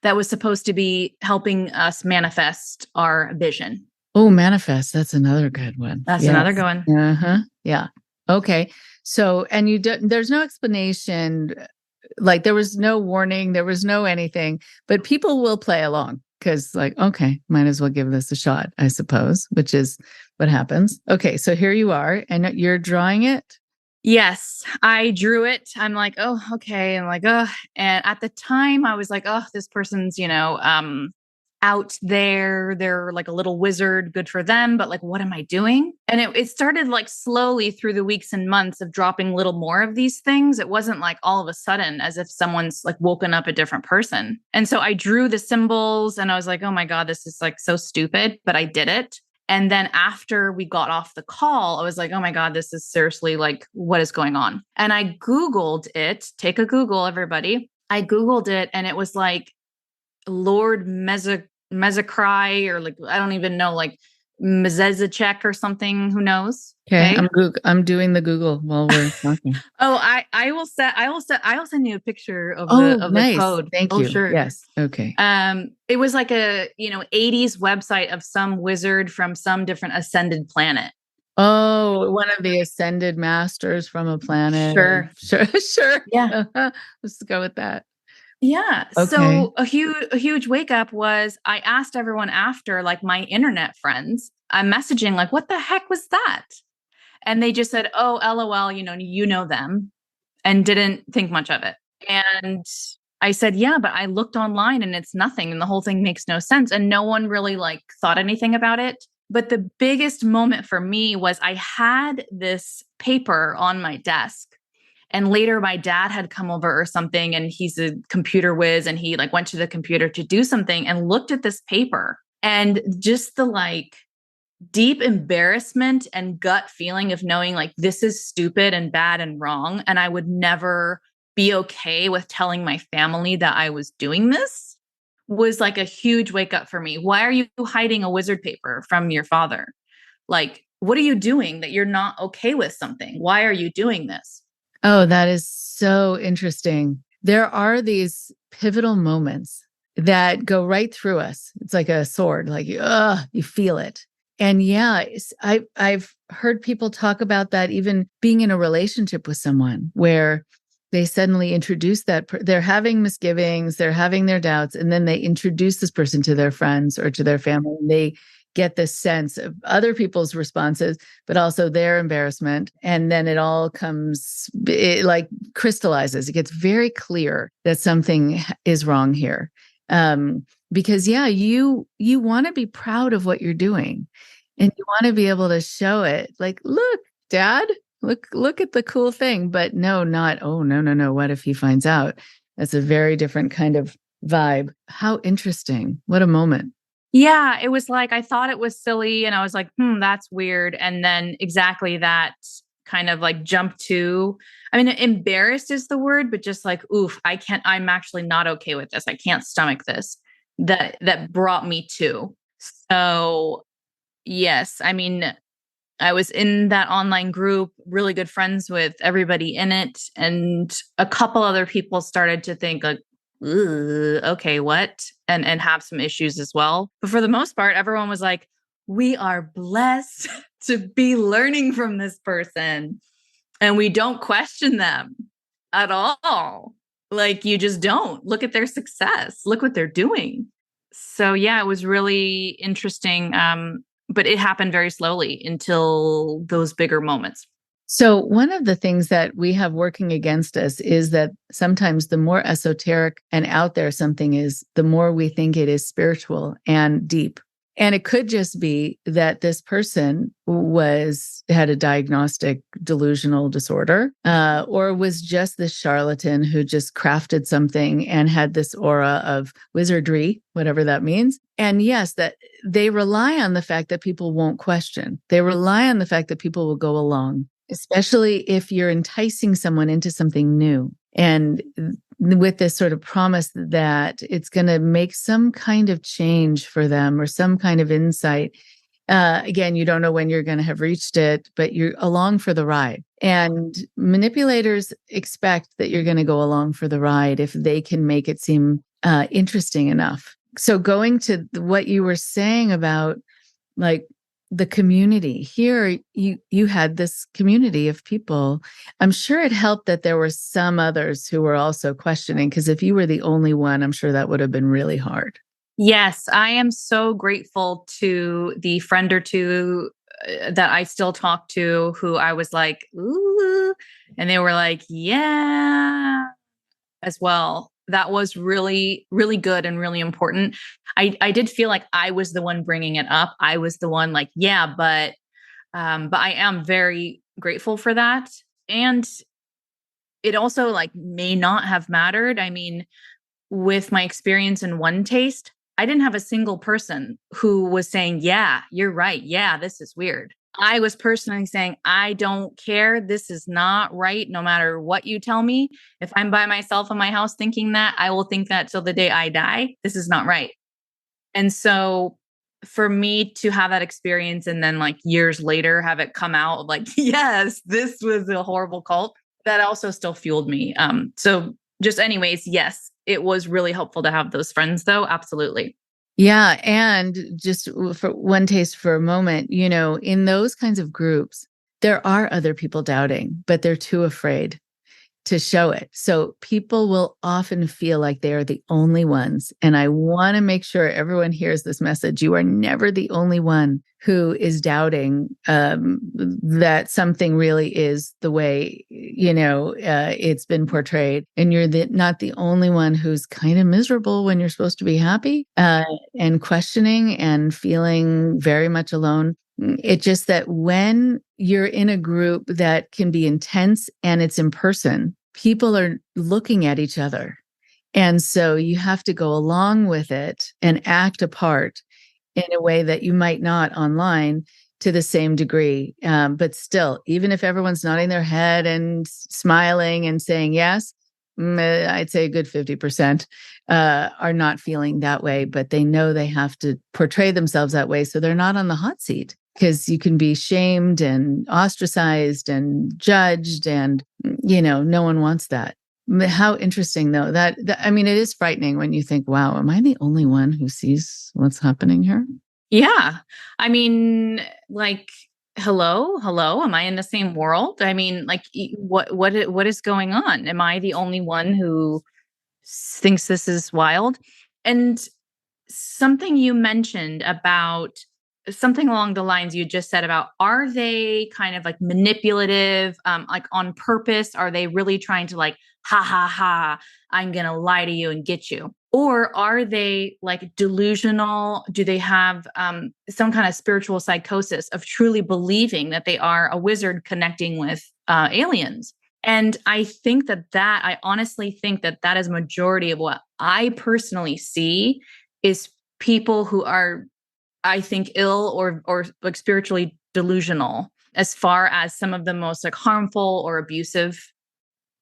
that was supposed to be helping us manifest our vision. Oh, manifest. That's another good one. That's another good one. Uh-huh. Yeah. Okay. So, and there's no explanation, like there was no warning, there was no anything, but people will play along because like, okay, might as well give this a shot, I suppose, which is what happens. Okay. So here you are and you're drawing it. Yes, I drew it. I'm like, oh, okay. I'm like, oh, and at the time I was like, oh, this person's, out there. They're like a little wizard, good for them. But like, what am I doing? And it started like slowly through the weeks and months of dropping little more of these things. It wasn't like all of a sudden as if someone's like woken up a different person. And so I drew the symbols and I was like, oh my God, this is like so stupid, but I did it. And then after we got off the call, I was like, oh my God, this is seriously like, what is going on? And I Googled it. Take a Google, everybody. I Googled it and it was like Lord Mezzacry, or like, I don't even know, like Mezezachek or something. Who knows? Okay. I'm doing the Google while we're talking. Oh, I'll send you a picture of Oh, the nice. code. Thank Oh, you. sure. Yes. Okay. It was like a 80s website of some wizard from some different ascended planet. Oh, one of the ascended masters from a planet. Sure. Sure. Yeah. Let's go with that. Yeah. Okay. So a huge wake up was I asked everyone after, like my internet friends, I'm messaging like, what the heck was that? And they just said, oh, LOL, you know them, and didn't think much of it. And I said, yeah, but I looked online and it's nothing. And the whole thing makes no sense. And no one really like thought anything about it. But the biggest moment for me was I had this paper on my desk. And later my dad had come over or something, and he's a computer whiz, and he like went to the computer to do something and looked at this paper, and just the like deep embarrassment and gut feeling of knowing like this is stupid and bad and wrong. And I would never be okay with telling my family that I was doing this was like a huge wake up for me. Why are you hiding a wizard paper from your father? Like, what are you doing that you're not okay with something? Why are you doing this? Oh, that is so interesting. There are these pivotal moments that go right through us. It's like a sword, like you feel it. And yeah, I've heard people talk about that even being in a relationship with someone where they suddenly introduce that they're having misgivings, they're having their doubts, and then they introduce this person to their friends or to their family, and they get this sense of other people's responses, but also their embarrassment. And then it all it like crystallizes. It gets very clear that something is wrong here. Because yeah, you want to be proud of what you're doing, and you want to be able to show it. Like, look, Dad, look at the cool thing. But no, not, oh, no. What if he finds out? That's a very different kind of vibe. How interesting. What a moment. Yeah, it was like I thought it was silly and I was like, that's weird. And then exactly that kind of like jumped to, I mean, embarrassed is the word, but just like, oof, I'm actually not okay with this. I can't stomach this. That brought me to. So yes, I mean, I was in that online group, really good friends with everybody in it. And a couple other people started to think like, okay, what? And have some issues as well. But for the most part, everyone was like, we are blessed to be learning from this person. And we don't question them at all. Like, you just don't. Look at their success. Look what they're doing. So yeah, it was really interesting. But it happened very slowly until those bigger moments. So one of the things that we have working against us is that sometimes the more esoteric and out there something is, the more we think it is spiritual and deep. And it could just be that this person had a diagnostic delusional disorder, or was just this charlatan who just crafted something and had this aura of wizardry, whatever that means. And yes, that they rely on the fact that people won't question. They rely on the fact that people will go along, especially if you're enticing someone into something new. And with this sort of promise that it's going to make some kind of change for them or some kind of insight. Again, you don't know when you're going to have reached it, but you're along for the ride. And manipulators expect that you're going to go along for the ride if they can make it seem interesting enough. So going to what you were saying about like the community here, you had this community of people. I'm sure it helped that there were some others who were also questioning, because if you were the only one, I'm sure that would have been really hard. Yes, I am so grateful to the friend or two that I still talk to who I was like, ooh, and they were like, yeah, as well. that was really, really good and really important. I did feel like I was the one bringing it up. I was the one like, yeah, but I am very grateful for that. And it also like may not have mattered. I mean, with my experience in One Taste, I didn't have a single person who was saying, yeah, you're right. Yeah, this is weird. I was personally saying, I don't care. This is not right. No matter what you tell me, if I'm by myself in my house thinking that, I will think that till the day I die. This is not right. And so for me to have that experience and then like years later have it come out like, yes, this was a horrible cult, that also still fueled me. So just anyways, yes, it was really helpful to have those friends though. Absolutely. Yeah. And just for One Taste for a moment, in those kinds of groups, there are other people doubting, but they're too afraid to show it. So people will often feel like they are the only ones. And I want to make sure everyone hears this message. You are never the only one who is doubting that something really is the way, it's been portrayed. And you're not the only one who's kind of miserable when you're supposed to be happy and questioning and feeling very much alone. It's just that when you're in a group that can be intense and it's in person, people are looking at each other. And so you have to go along with it and act a part in a way that you might not online to the same degree. But still, even if everyone's nodding their head and smiling and saying yes, I'd say a good 50% are not feeling that way, but they know they have to portray themselves that way so they're not on the hot seat. Because you can be shamed and ostracized and judged, and no one wants that. How interesting, though. I mean, it is frightening when you think, "Wow, am I the only one who sees what's happening here?" Yeah. I mean, like, hello, am I in the same world? I mean, like, what is going on? Am I the only one who thinks this is wild? And something you mentioned about something along the lines you just said about, are they kind of like manipulative, like on purpose? Are they really trying to like, ha ha ha, I'm gonna lie to you and get you? Or are they like delusional? Do they have some kind of spiritual psychosis of truly believing that they are a wizard connecting with aliens? And I honestly think that that is majority of what I personally see is people who are, I think, ill or like spiritually delusional as far as some of the most like harmful or abusive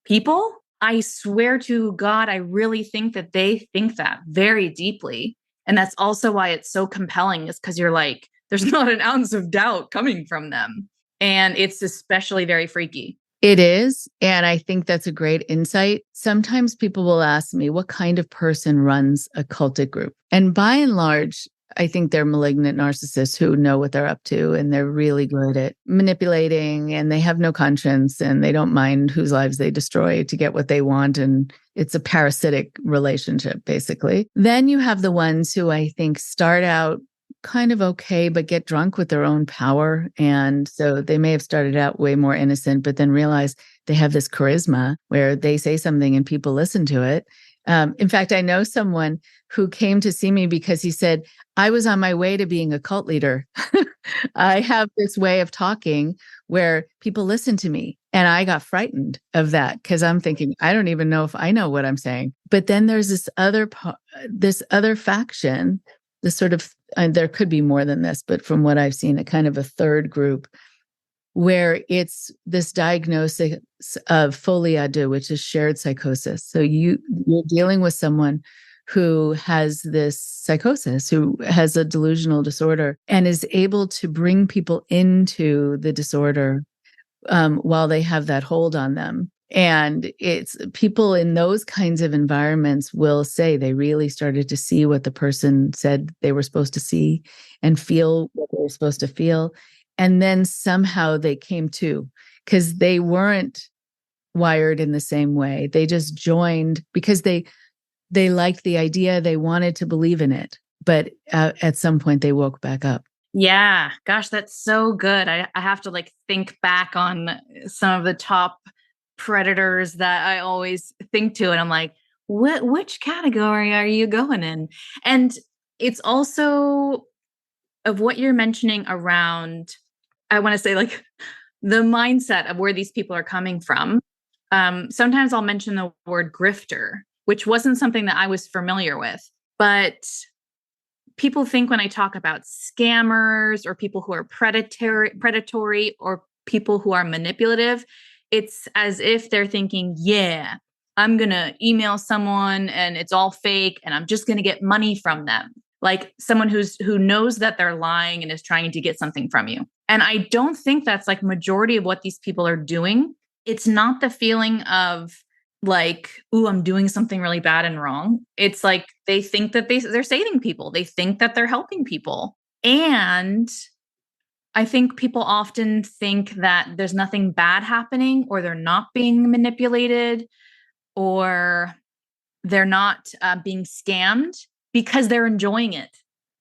people. I swear to God, I really think that they think that very deeply. And that's also why it's so compelling, is because you're like, there's not an ounce of doubt coming from them. And it's especially very freaky. It is. And I think that's a great insight. Sometimes people will ask me, what kind of person runs a cultic group? And by and large, I think they're malignant narcissists who know what they're up to and they're really good at manipulating and they have no conscience and they don't mind whose lives they destroy to get what they want. And it's a parasitic relationship, basically. Then you have the ones who I think start out kind of okay, but get drunk with their own power. And so they may have started out way more innocent, but then realize they have this charisma where they say something and people listen to it. In fact, I know someone who came to see me because he said, I was on my way to being a cult leader. I have this way of talking where people listen to me. And I got frightened of that because I'm thinking, I don't even know if I know what I'm saying. But then there's this other faction, this sort of, there could be more than this, but from what I've seen, a kind of a third group where it's this diagnosis of folie à deux, which is shared psychosis. So you're dealing with someone who has this psychosis, who has a delusional disorder and is able to bring people into the disorder while they have that hold on them. And it's people in those kinds of environments will say they really started to see what the person said they were supposed to see and feel what they were supposed to feel. And then somehow they came to, because they weren't wired in the same way. They just joined because they liked the idea. They wanted to believe in it. But at some point they woke back up. Yeah. Gosh, that's so good. I have to like think back on some of the top predators that I always think to. And I'm like, which category are you going in? And it's also of what you're mentioning around, I want to say, like, the mindset of where these people are coming from. Sometimes I'll mention the word grifter, which wasn't something that I was familiar with, but people think when I talk about scammers or people who are predatory or people who are manipulative, it's as if they're thinking, yeah, I'm going to email someone and it's all fake and I'm just going to get money from them. Like someone who knows that they're lying and is trying to get something from you. And I don't think that's like majority of what these people are doing. It's not the feeling of like, ooh, I'm doing something really bad and wrong. It's like they think that they're saving people. They think that they're helping people. And I think people often think that there's nothing bad happening or they're not being manipulated or they're not being scammed because they're enjoying it,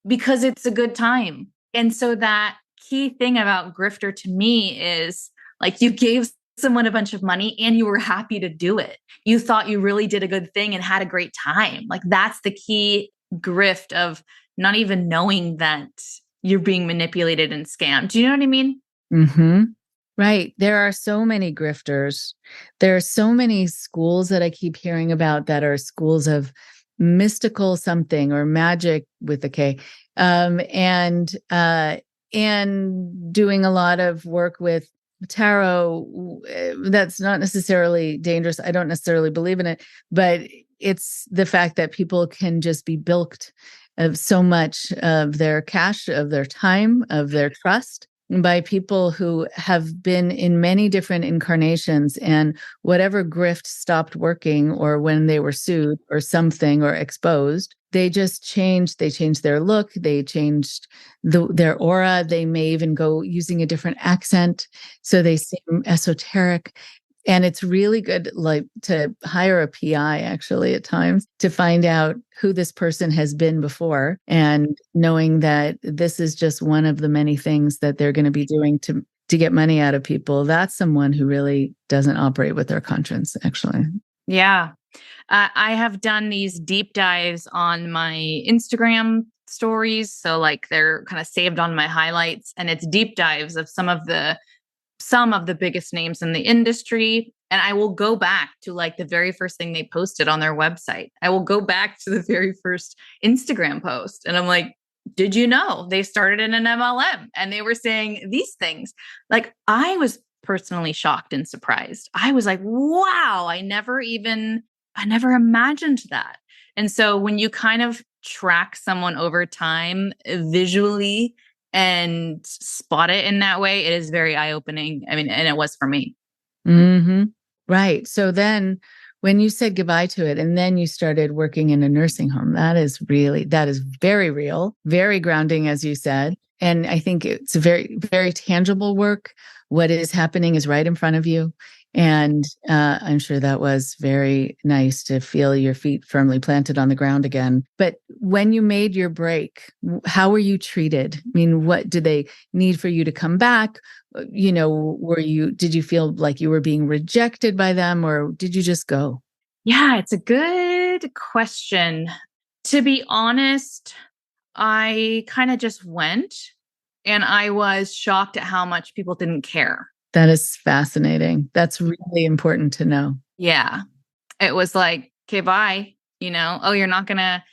because it's a good time. And so that key thing about grifter to me is like you gave someone a bunch of money and you were happy to do it. You thought you really did a good thing and had a great time. Like that's the key grift of not even knowing that you're being manipulated and scammed. Do you know what I mean? Mm-hmm. Right. There are so many grifters. There are so many schools that I keep hearing about that are schools of mystical something or magic with a K, and doing a lot of work with tarot. That's not necessarily dangerous. I don't necessarily believe in it, but it's the fact that people can just be bilked of so much of their cash, of their time, of their trust by people who have been in many different incarnations, and whatever grift stopped working or when they were sued or something or exposed, they just changed. They changed their look. They changed their aura. They may even go using a different accent. So they seem esoteric. And it's really good, like to hire a PI actually at times to find out who this person has been before, and knowing that this is just one of the many things that they're going to be doing to get money out of people. That's someone who really doesn't operate with their conscience, actually. Yeah. I have done these deep dives on my Instagram stories. So like they're kind of saved on my highlights, and it's deep dives of some of the biggest names in the industry. And I will go back to like the very first thing they posted on their website. I will go back to the very first Instagram post. And I'm like, did you know they started in an MLM and they were saying these things? Like I was personally shocked and surprised. I was like, wow, I never imagined that. And so when you kind of track someone over time visually and spot it in that way, it is very eye-opening. I mean, and it was for me. Mm-hmm. Right. So then when you said goodbye to it and then you started working in a nursing home, that is very real, very grounding, as you said. And I think it's a very, very tangible work. What is happening is right in front of you. And I'm sure that was very nice to feel your feet firmly planted on the ground again. But when you made your break, how were you treated? I mean, what did they need for you to come back? You know, did you feel like you were being rejected by them, or did you just go? Yeah, it's a good question. To be honest, I kind of just went, and I was shocked at how much people didn't care. That is fascinating. That's really important to know. Yeah. It was like, okay, bye. Oh, you're not gonna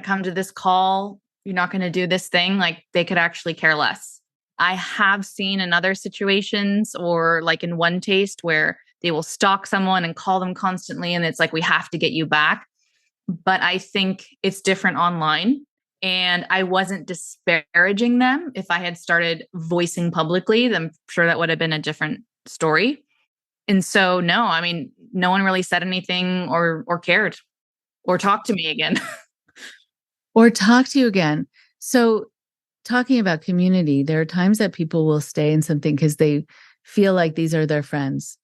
come to this call. You're not gonna do this thing. Like they could actually care less. I have seen in other situations, or like in One Taste, where they will stalk someone and call them constantly, and it's like, we have to get you back. But I think it's different online. And I wasn't disparaging them. If I had started voicing publicly, then I'm sure that would have been a different story. And so, no, I mean, no one really said anything or cared or talked to me again. Or talk to you again. So, talking about community, there are times that people will stay in something because they feel like these are their friends.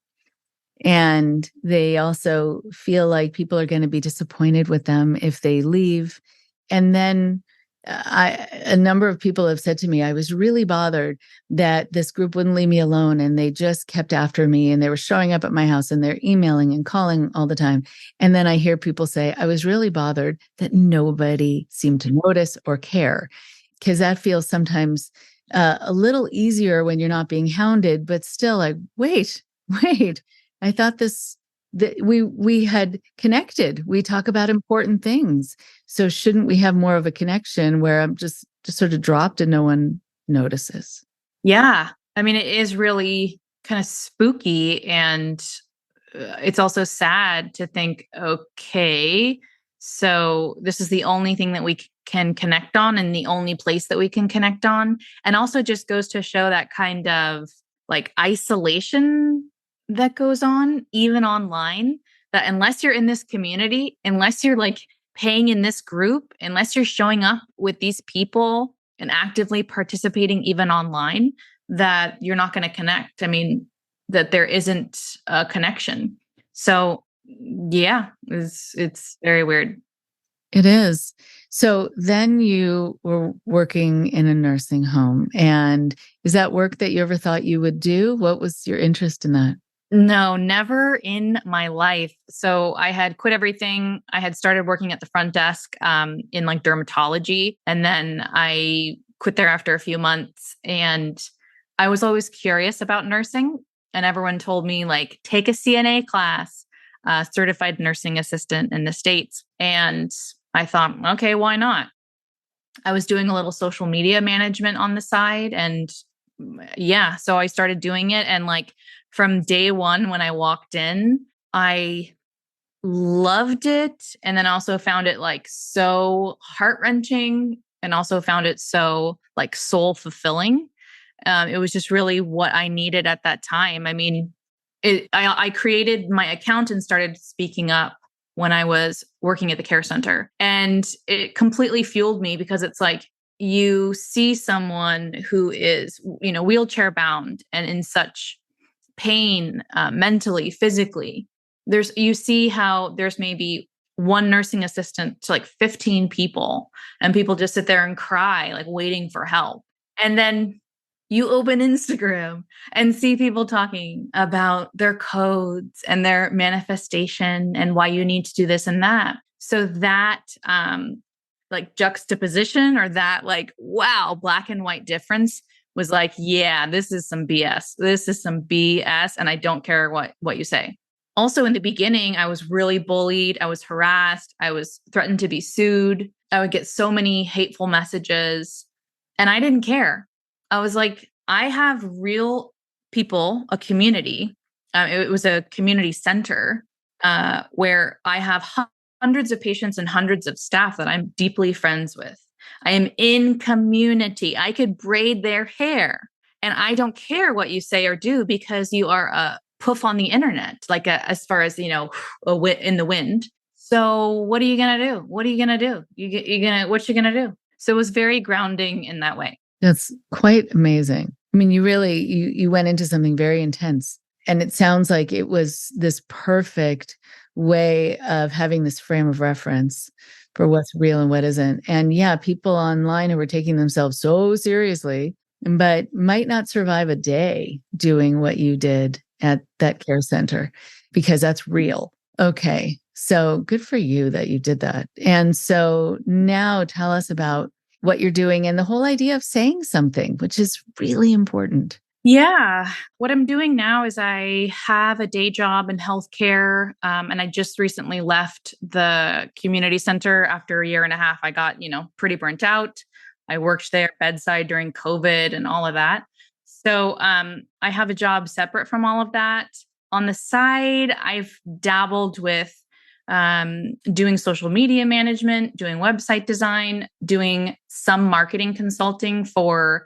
And they also feel like people are going to be disappointed with them if they leave. And then A number of people have said to me, I was really bothered that this group wouldn't leave me alone, and they just kept after me, and they were showing up at my house, and they're emailing and calling all the time. And then I hear people say, I was really bothered that nobody seemed to notice or care, because that feels sometimes a little easier when you're not being hounded, but still like, wait, I thought that we had connected. We talk about important things. So shouldn't we have more of a connection where I'm just sort of dropped and no one notices? Yeah. I mean, it is really kind of spooky, and it's also sad to think, okay, so this is the only thing that we can connect on and the only place that we can connect on. And also just goes to show that kind of like isolation that goes on even online, that unless you're in this community, unless you're like paying in this group, unless you're showing up with these people and actively participating even online, that you're not going to connect. I mean, that there isn't a connection. So yeah, it's very weird. It is. So then you were working in a nursing home. And is that work that you ever thought you would do? What was your interest in that? No, never in my life. So I had quit everything. I had started working at the front desk in like dermatology, and then I quit there after a few months. And I was always curious about nursing, and everyone told me like take a CNA class, certified nursing assistant in the States. And I thought, okay, why not? I was doing a little social media management on the side, and yeah, so I started doing it. And like from day one, when I walked in, I loved it. And then also found it like so heart wrenching, and also found it so like soul fulfilling. It was just really what I needed at that time. I mean, I created my account and started speaking up when I was working at the care center. And it completely fueled me, because it's like you see someone who is, wheelchair bound and in such pain, mentally, physically. You see how there's maybe one nursing assistant to like 15 people, and people just sit there and cry, like waiting for help. And then you open Instagram and see people talking about their codes and their manifestation and why you need to do this and that. So that like juxtaposition, or that like, wow, black and white difference was like, yeah, this is some BS. This is some BS. And I don't care what you say. Also, in the beginning, I was really bullied. I was harassed. I was threatened to be sued. I would get so many hateful messages, and I didn't care. I was like, I have real people, a community. It was a community center where I have hundreds of patients and hundreds of staff that I'm deeply friends with. I am in community. I could braid their hair, and I don't care what you say or do, because you are a poof on the internet, like as far as, a wit in the wind. So what are you going to do? What are you going to do? What you going to do? So it was very grounding in that way. That's quite amazing. I mean, you went into something very intense, and it sounds like it was this perfect way of having this frame of reference for what's real and what isn't. And yeah, people online who were taking themselves so seriously, but might not survive a day doing what you did at that care center, because that's real. Okay. So good for you that you did that. And so now tell us about what you're doing and the whole idea of saying something, which is really important. Yeah. What I'm doing now is I have a day job in healthcare. And I just recently left the community center after a year and a half. I got, pretty burnt out. I worked there bedside during COVID and all of that. So I have a job separate from all of that. On the side, I've dabbled with doing social media management, doing website design, doing some marketing consulting for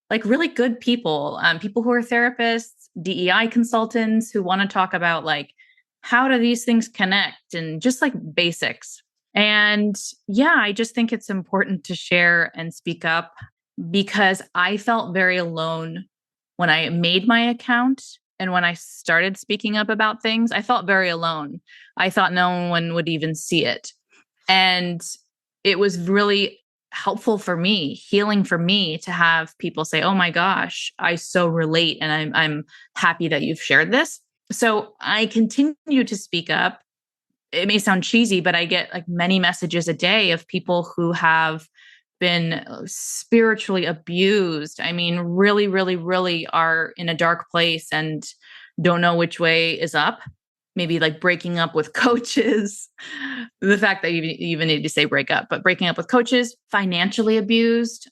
like really good people, people who are therapists, DEI consultants who want to talk about like, how do these things connect, and just like basics. And yeah, I just think it's important to share and speak up, because I felt very alone when I made my account. And when I started speaking up about things, I felt very alone. I thought no one would even see it. And it was really helpful for me, healing for me to have people say, "Oh my gosh, I so relate, and I'm happy that you've shared this." So I continue to speak up. It may sound cheesy, but I get like many messages a day of people who have been spiritually abused. I mean, really, really, really are in a dark place and don't know which way is up. Maybe like breaking up with coaches. The fact that you even need to say break up, but breaking up with coaches, financially abused,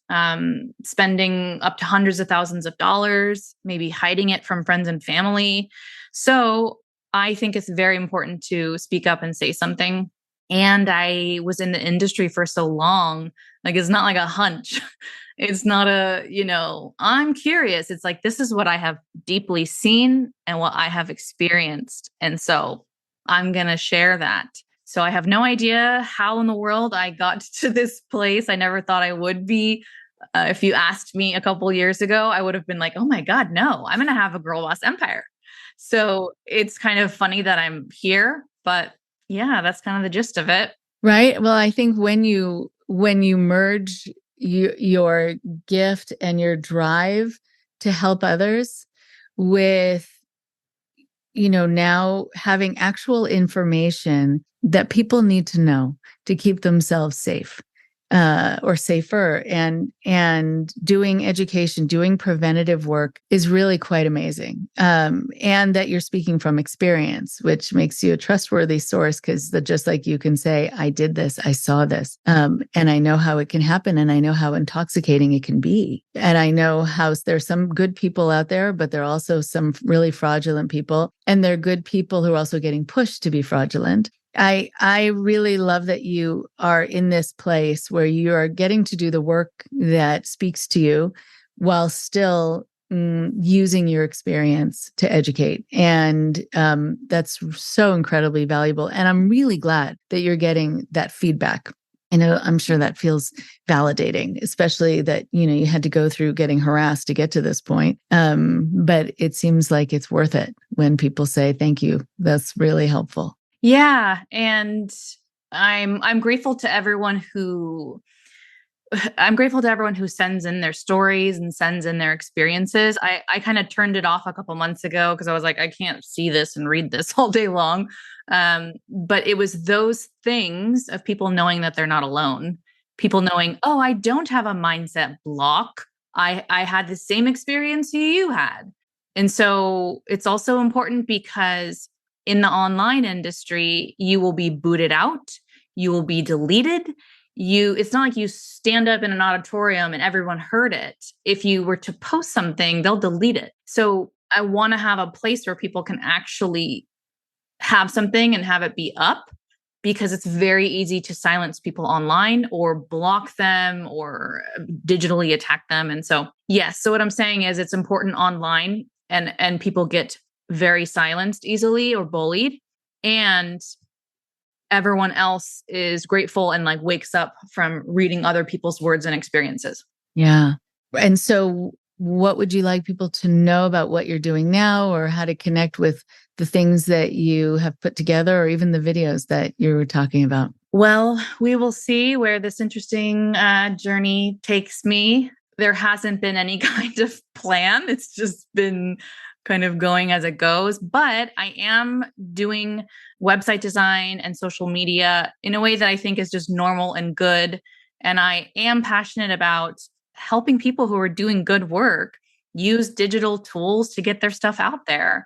spending up to hundreds of thousands of dollars, maybe hiding it from friends and family. So I think it's very important to speak up and say something. And I was in the industry for so long. Like, it's not like a hunch. It's not I'm curious. It's like, this is what I have deeply seen and what I have experienced. And so I'm going to share that. So I have no idea how in the world I got to this place. I never thought I would be. If you asked me a couple years ago, I would have been like, oh my God, no, I'm going to have a girl boss empire. So it's kind of funny that I'm here, but yeah, that's kind of the gist of it. Right. Well, I think when you merge your gift and your drive to help others with, now having actual information that people need to know to keep themselves safe, or safer, and doing education, doing preventative work is really quite amazing. And that you're speaking from experience, which makes you a trustworthy source, because just like you can say, I did this, I saw this, and I know how it can happen, and I know how intoxicating it can be. And I know how there's some good people out there, but there are also some really fraudulent people, and they're good people who are also getting pushed to be fraudulent. I really love that you are in this place where you are getting to do the work that speaks to you while still using your experience to educate. And that's so incredibly valuable. And I'm really glad that you're getting that feedback. I'm sure that feels validating, especially that, you had to go through getting harassed to get to this point. But it seems like it's worth it when people say, thank you. That's really helpful. Yeah, and I'm grateful to everyone who sends in their stories and sends in their experiences. I kind of turned it off a couple months ago because I was like, I can't see this and read this all day long. But it was those things of people knowing that they're not alone. People knowing, oh, I don't have a mindset block. I had the same experience you had. And so it's also important because in the online industry, you will be booted out, you will be deleted. It's not like you stand up in an auditorium and everyone heard it. If you were to post something, they'll delete it. So I want to have a place where people can actually have something and have it be up, because it's very easy to silence people online or block them or digitally attack them. And so, yes. So what I'm saying is it's important online, and people get very silenced easily or bullied. And everyone else is grateful and like wakes up from reading other people's words and experiences. Yeah. And so what would you like people to know about what you're doing now, or how to connect with the things that you have put together, or even the videos that you were talking about? Well, we will see where this interesting journey takes me. There hasn't been any kind of plan. It's just been kind of going as it goes. But I am doing website design and social media in a way that I think is just normal and good. And I am passionate about helping people who are doing good work use digital tools to get their stuff out there,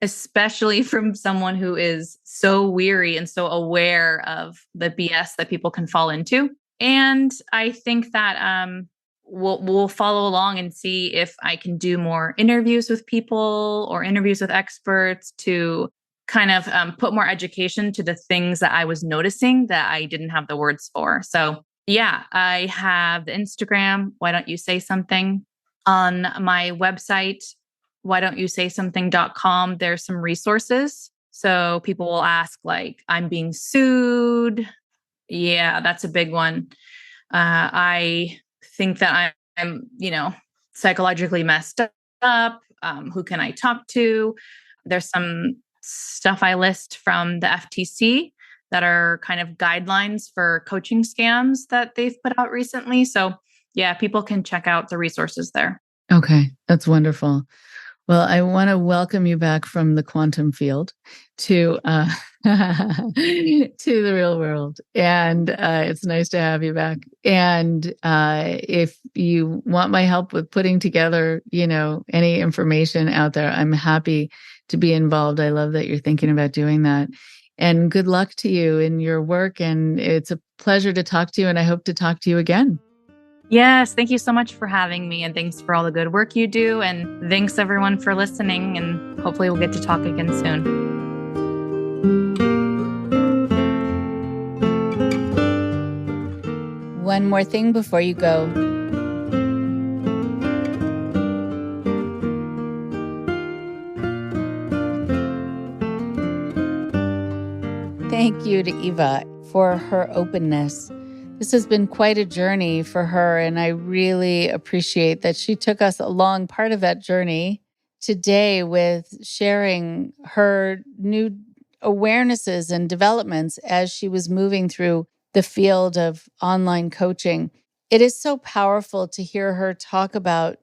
especially from someone who is so weary and so aware of the BS that people can fall into. And I think that we'll follow along and see if I can do more interviews with people or interviews with experts to kind of put more education to the things that I was noticing that I didn't have the words for. So yeah, I have the Instagram, Why Don't You Say Something? On my website, whydon'tyousay something.com, there's some resources. So people will ask, like, I'm being sued. Yeah, that's a big one. I think that I'm psychologically messed up. Who can I talk to? There's some stuff I list from the FTC that are kind of guidelines for coaching scams that they've put out recently. So yeah, people can check out the resources there. Okay, that's wonderful. Well, I want to welcome you back from the quantum field to to the real world, and it's nice to have you back. And if you want my help with putting together, any information out there, I'm happy to be involved. I love that you're thinking about doing that. And good luck to you in your work. And it's a pleasure to talk to you. And I hope to talk to you again. Yes, thank you so much for having me, and thanks for all the good work you do. And thanks everyone for listening, and hopefully we'll get to talk again soon. One more thing before you go. Thank you to Eva for her openness. This has been quite a journey for her, and I really appreciate that she took us along part of that journey today with sharing her new awarenesses and developments as she was moving through the field of online coaching. It is so powerful to hear her talk about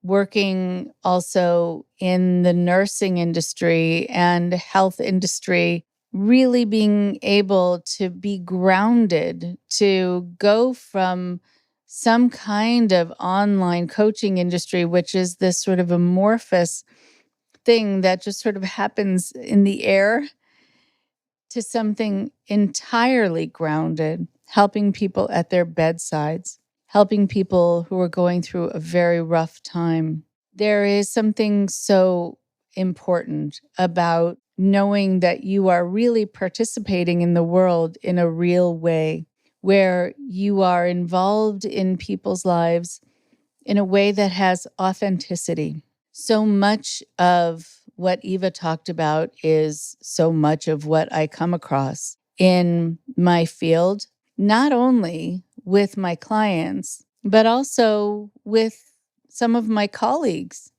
working also in the nursing industry and health industry, really being able to be grounded, to go from some kind of online coaching industry, which is this sort of amorphous thing that just sort of happens in the air, to something entirely grounded, helping people at their bedsides, helping people who are going through a very rough time. There is something so important about knowing that you are really participating in the world in a real way, where you are involved in people's lives in a way that has authenticity. So much of what Eva talked about is so much of what I come across in my field, not only with my clients, but also with some of my colleagues,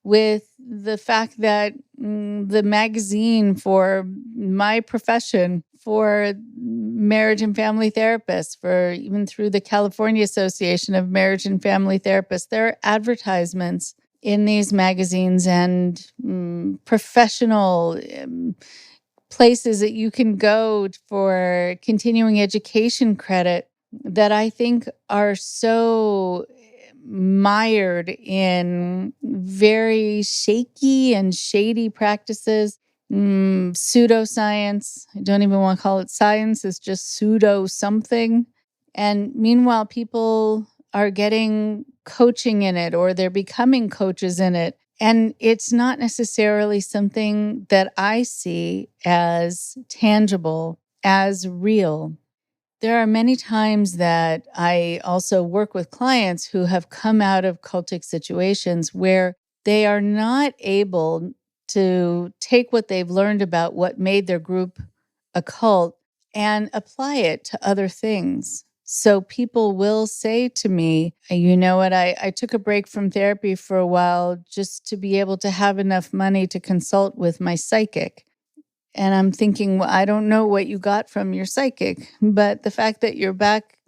with the fact that the magazine for my profession, for marriage and family therapists, for even through the California Association of Marriage and Family Therapists, there are advertisements in these magazines and professional places that you can go for continuing education credit that I think are so mired in very shaky and shady practices, pseudoscience. I don't even want to call it science, it's just pseudo something. And meanwhile, people are getting coaching in it, or they're becoming coaches in it. And it's not necessarily something that I see as tangible, as real. There are many times that I also work with clients who have come out of cultic situations where they are not able to take what they've learned about what made their group a cult and apply it to other things. So people will say to me, you know what, I took a break from therapy for a while just to be able to have enough money to consult with my psychic. And I'm thinking, well, I don't know what you got from your psychic, but the fact that you're back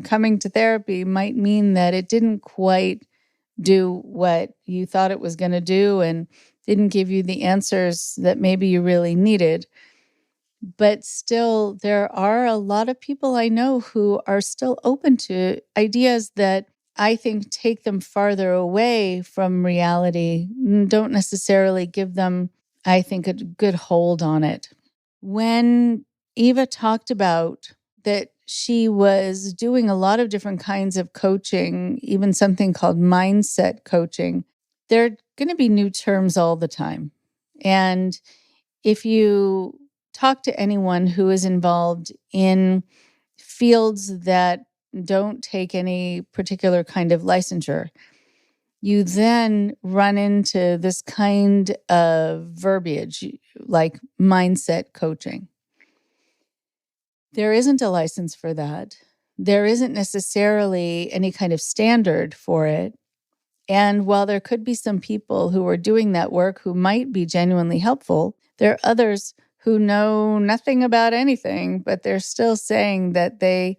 coming to therapy might mean that it didn't quite do what you thought it was going to do and didn't give you the answers that maybe you really needed. But still, there are a lot of people I know who are still open to ideas that I think take them farther away from reality, don't necessarily give them, I think, a good hold on it. When Eva talked about that she was doing a lot of different kinds of coaching, even something called mindset coaching, there are going to be new terms all the time. And if you talk to anyone who is involved in fields that don't take any particular kind of licensure, you then run into this kind of verbiage like mindset coaching. There isn't a license for that. There isn't necessarily any kind of standard for it. And while there could be some people who are doing that work who might be genuinely helpful, there are others who know nothing about anything, but they're still saying that they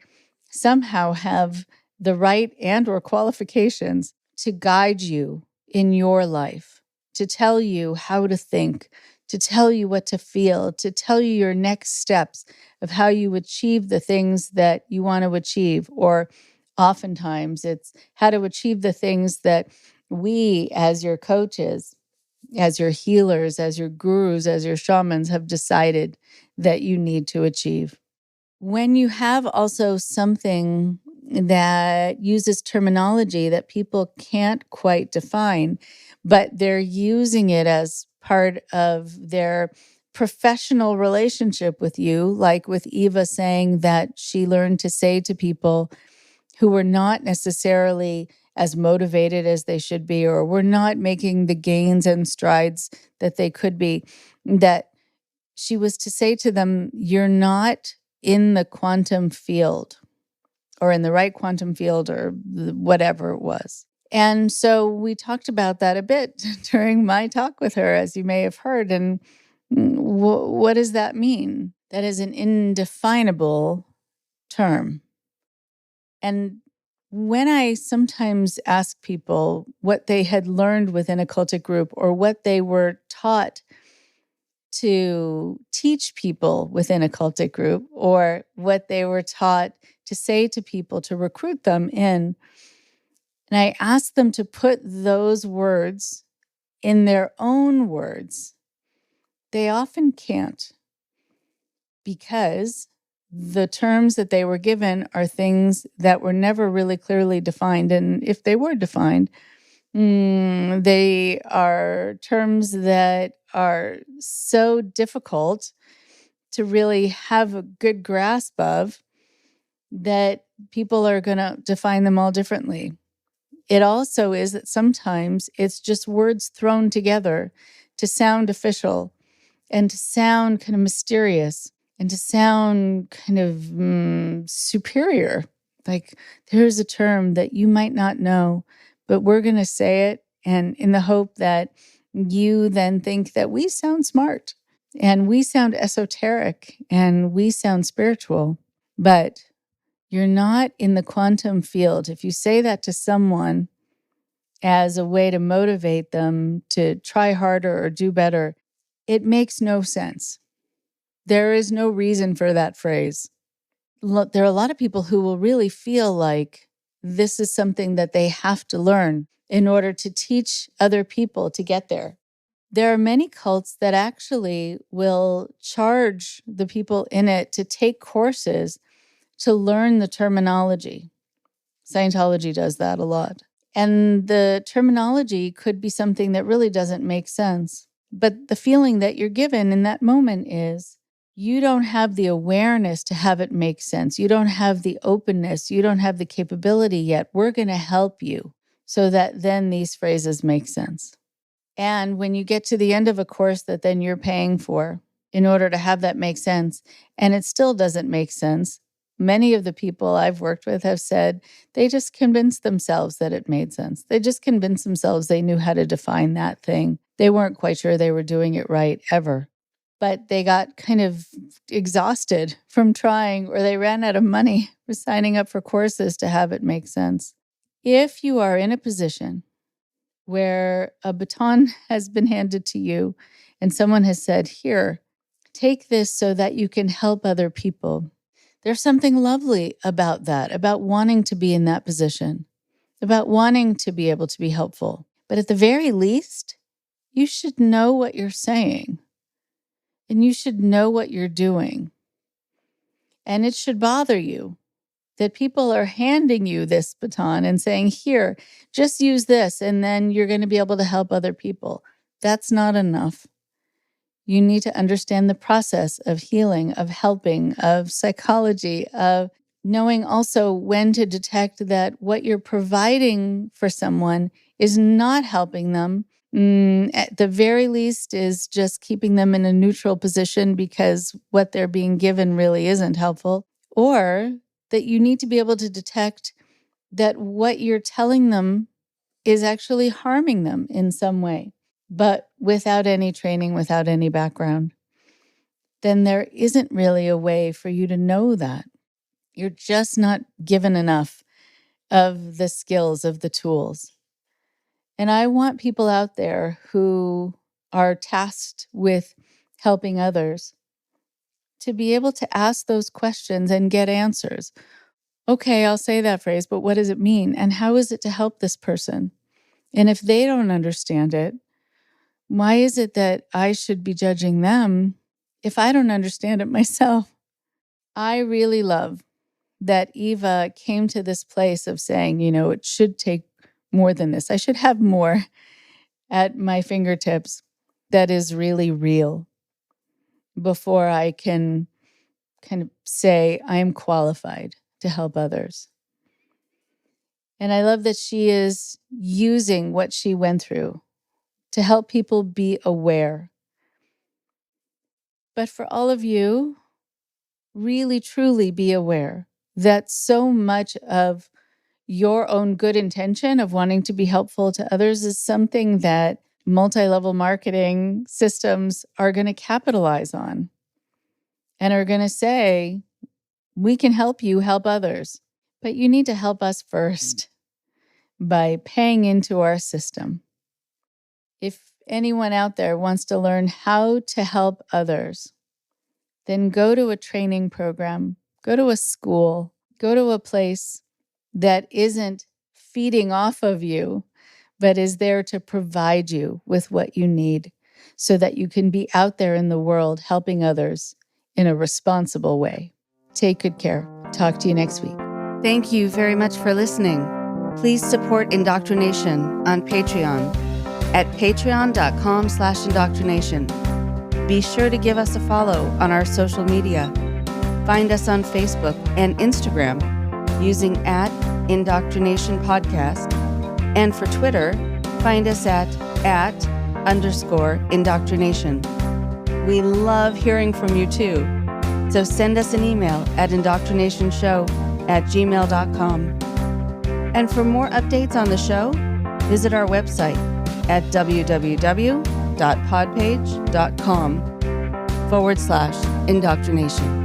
somehow have the right and or qualifications to guide you in your life, to tell you how to think, to tell you what to feel, to tell you your next steps of how you achieve the things that you want to achieve. Or oftentimes it's how to achieve the things that we, as your coaches, as your healers, as your gurus, as your shamans, have decided that you need to achieve. When you have also something that uses terminology that people can't quite define, but they're using it as part of their professional relationship with you, like with Eva saying that she learned to say to people who were not necessarily as motivated as they should be, or were not making the gains and strides that they could be, that she was to say to them, you're not in the quantum field or in the right quantum field or whatever it was. And so we talked about that a bit during my talk with her, as you may have heard. And what does that mean? That is an indefinable term. And when I sometimes ask people what they had learned within a cultic group or what they were taught to teach people within a cultic group, or what they were taught to say to people to recruit them in, and I ask them to put those words in their own words, they often can't, because the terms that they were given are things that were never really clearly defined. And if they were defined, they are terms that are so difficult to really have a good grasp of that people are going to define them all differently. It also is that sometimes it's just words thrown together to sound official and to sound kind of mysterious and to sound kind of superior. Like, there's a term that you might not know, but we're going to say it, and in the hope that you then think that we sound smart and we sound esoteric and we sound spiritual. But you're not in the quantum field. If you say that to someone as a way to motivate them to try harder or do better, it makes no sense. There is no reason for that phrase. There are a lot of people who will really feel like this is something that they have to learn in order to teach other people to get there. There are many cults that actually will charge the people in it to take courses to learn the terminology. Scientology does that a lot. And the terminology could be something that really doesn't make sense. But the feeling that you're given in that moment is you don't have the awareness to have it make sense. You don't have the openness. You don't have the capability yet. We're going to help you so that then these phrases make sense. And when you get to the end of a course that then you're paying for in order to have that make sense, and it still doesn't make sense, many of the people I've worked with have said they just convinced themselves that it made sense. They just convinced themselves they knew how to define that thing. They weren't quite sure they were doing it right ever. But they got kind of exhausted from trying, or they ran out of money for signing up for courses to have it make sense. If you are in a position where a baton has been handed to you and someone has said, here, take this so that you can help other people, there's something lovely about that, about wanting to be in that position, about wanting to be able to be helpful. But at the very least, you should know what you're saying, and you should know what you're doing. And it should bother you that people are handing you this baton and saying, here, just use this, and then you're going to be able to help other people. That's not enough. You need to understand the process of healing, of helping, of psychology, of knowing also when to detect that what you're providing for someone is not helping them. At the very least is just keeping them in a neutral position because what they're being given really isn't helpful. Or that you need to be able to detect that what you're telling them is actually harming them in some way, but without any training, without any background. then there isn't really a way for you to know that. You're just not given enough of the skills, of the tools. And I want people out there who are tasked with helping others to be able to ask those questions and get answers. Okay, I'll say that phrase, but what does it mean? And how is it to help this person? And if they don't understand it, why is it that I should be judging them if I don't understand it myself? I really love that Eva came to this place of saying, it should take more than this. I should have more at my fingertips that is really real before I can kind of say I am qualified to help others. And I love that she is using what she went through to help people be aware. But for all of you, really, truly be aware that so much of your own good intention of wanting to be helpful to others is something that multi-level marketing systems are going to capitalize on and are going to say, we can help you help others, but you need to help us first by paying into our system. If anyone out there wants to learn how to help others, then go to a training program, go to a school, go to a place that isn't feeding off of you, but is there to provide you with what you need so that you can be out there in the world helping others in a responsible way. Take good care. Talk to you next week. Thank you very much for listening. Please support Indoctrination on Patreon at patreon.com/indoctrination. Be sure to give us a follow on our social media. Find us on Facebook and Instagram using @Indoctrination Podcast. And for Twitter, find us at @_indoctrination. We love hearing from you too. So send us an email at indoctrinationshow@gmail.com. And for more updates on the show, visit our website at www.podpage.com/indoctrination.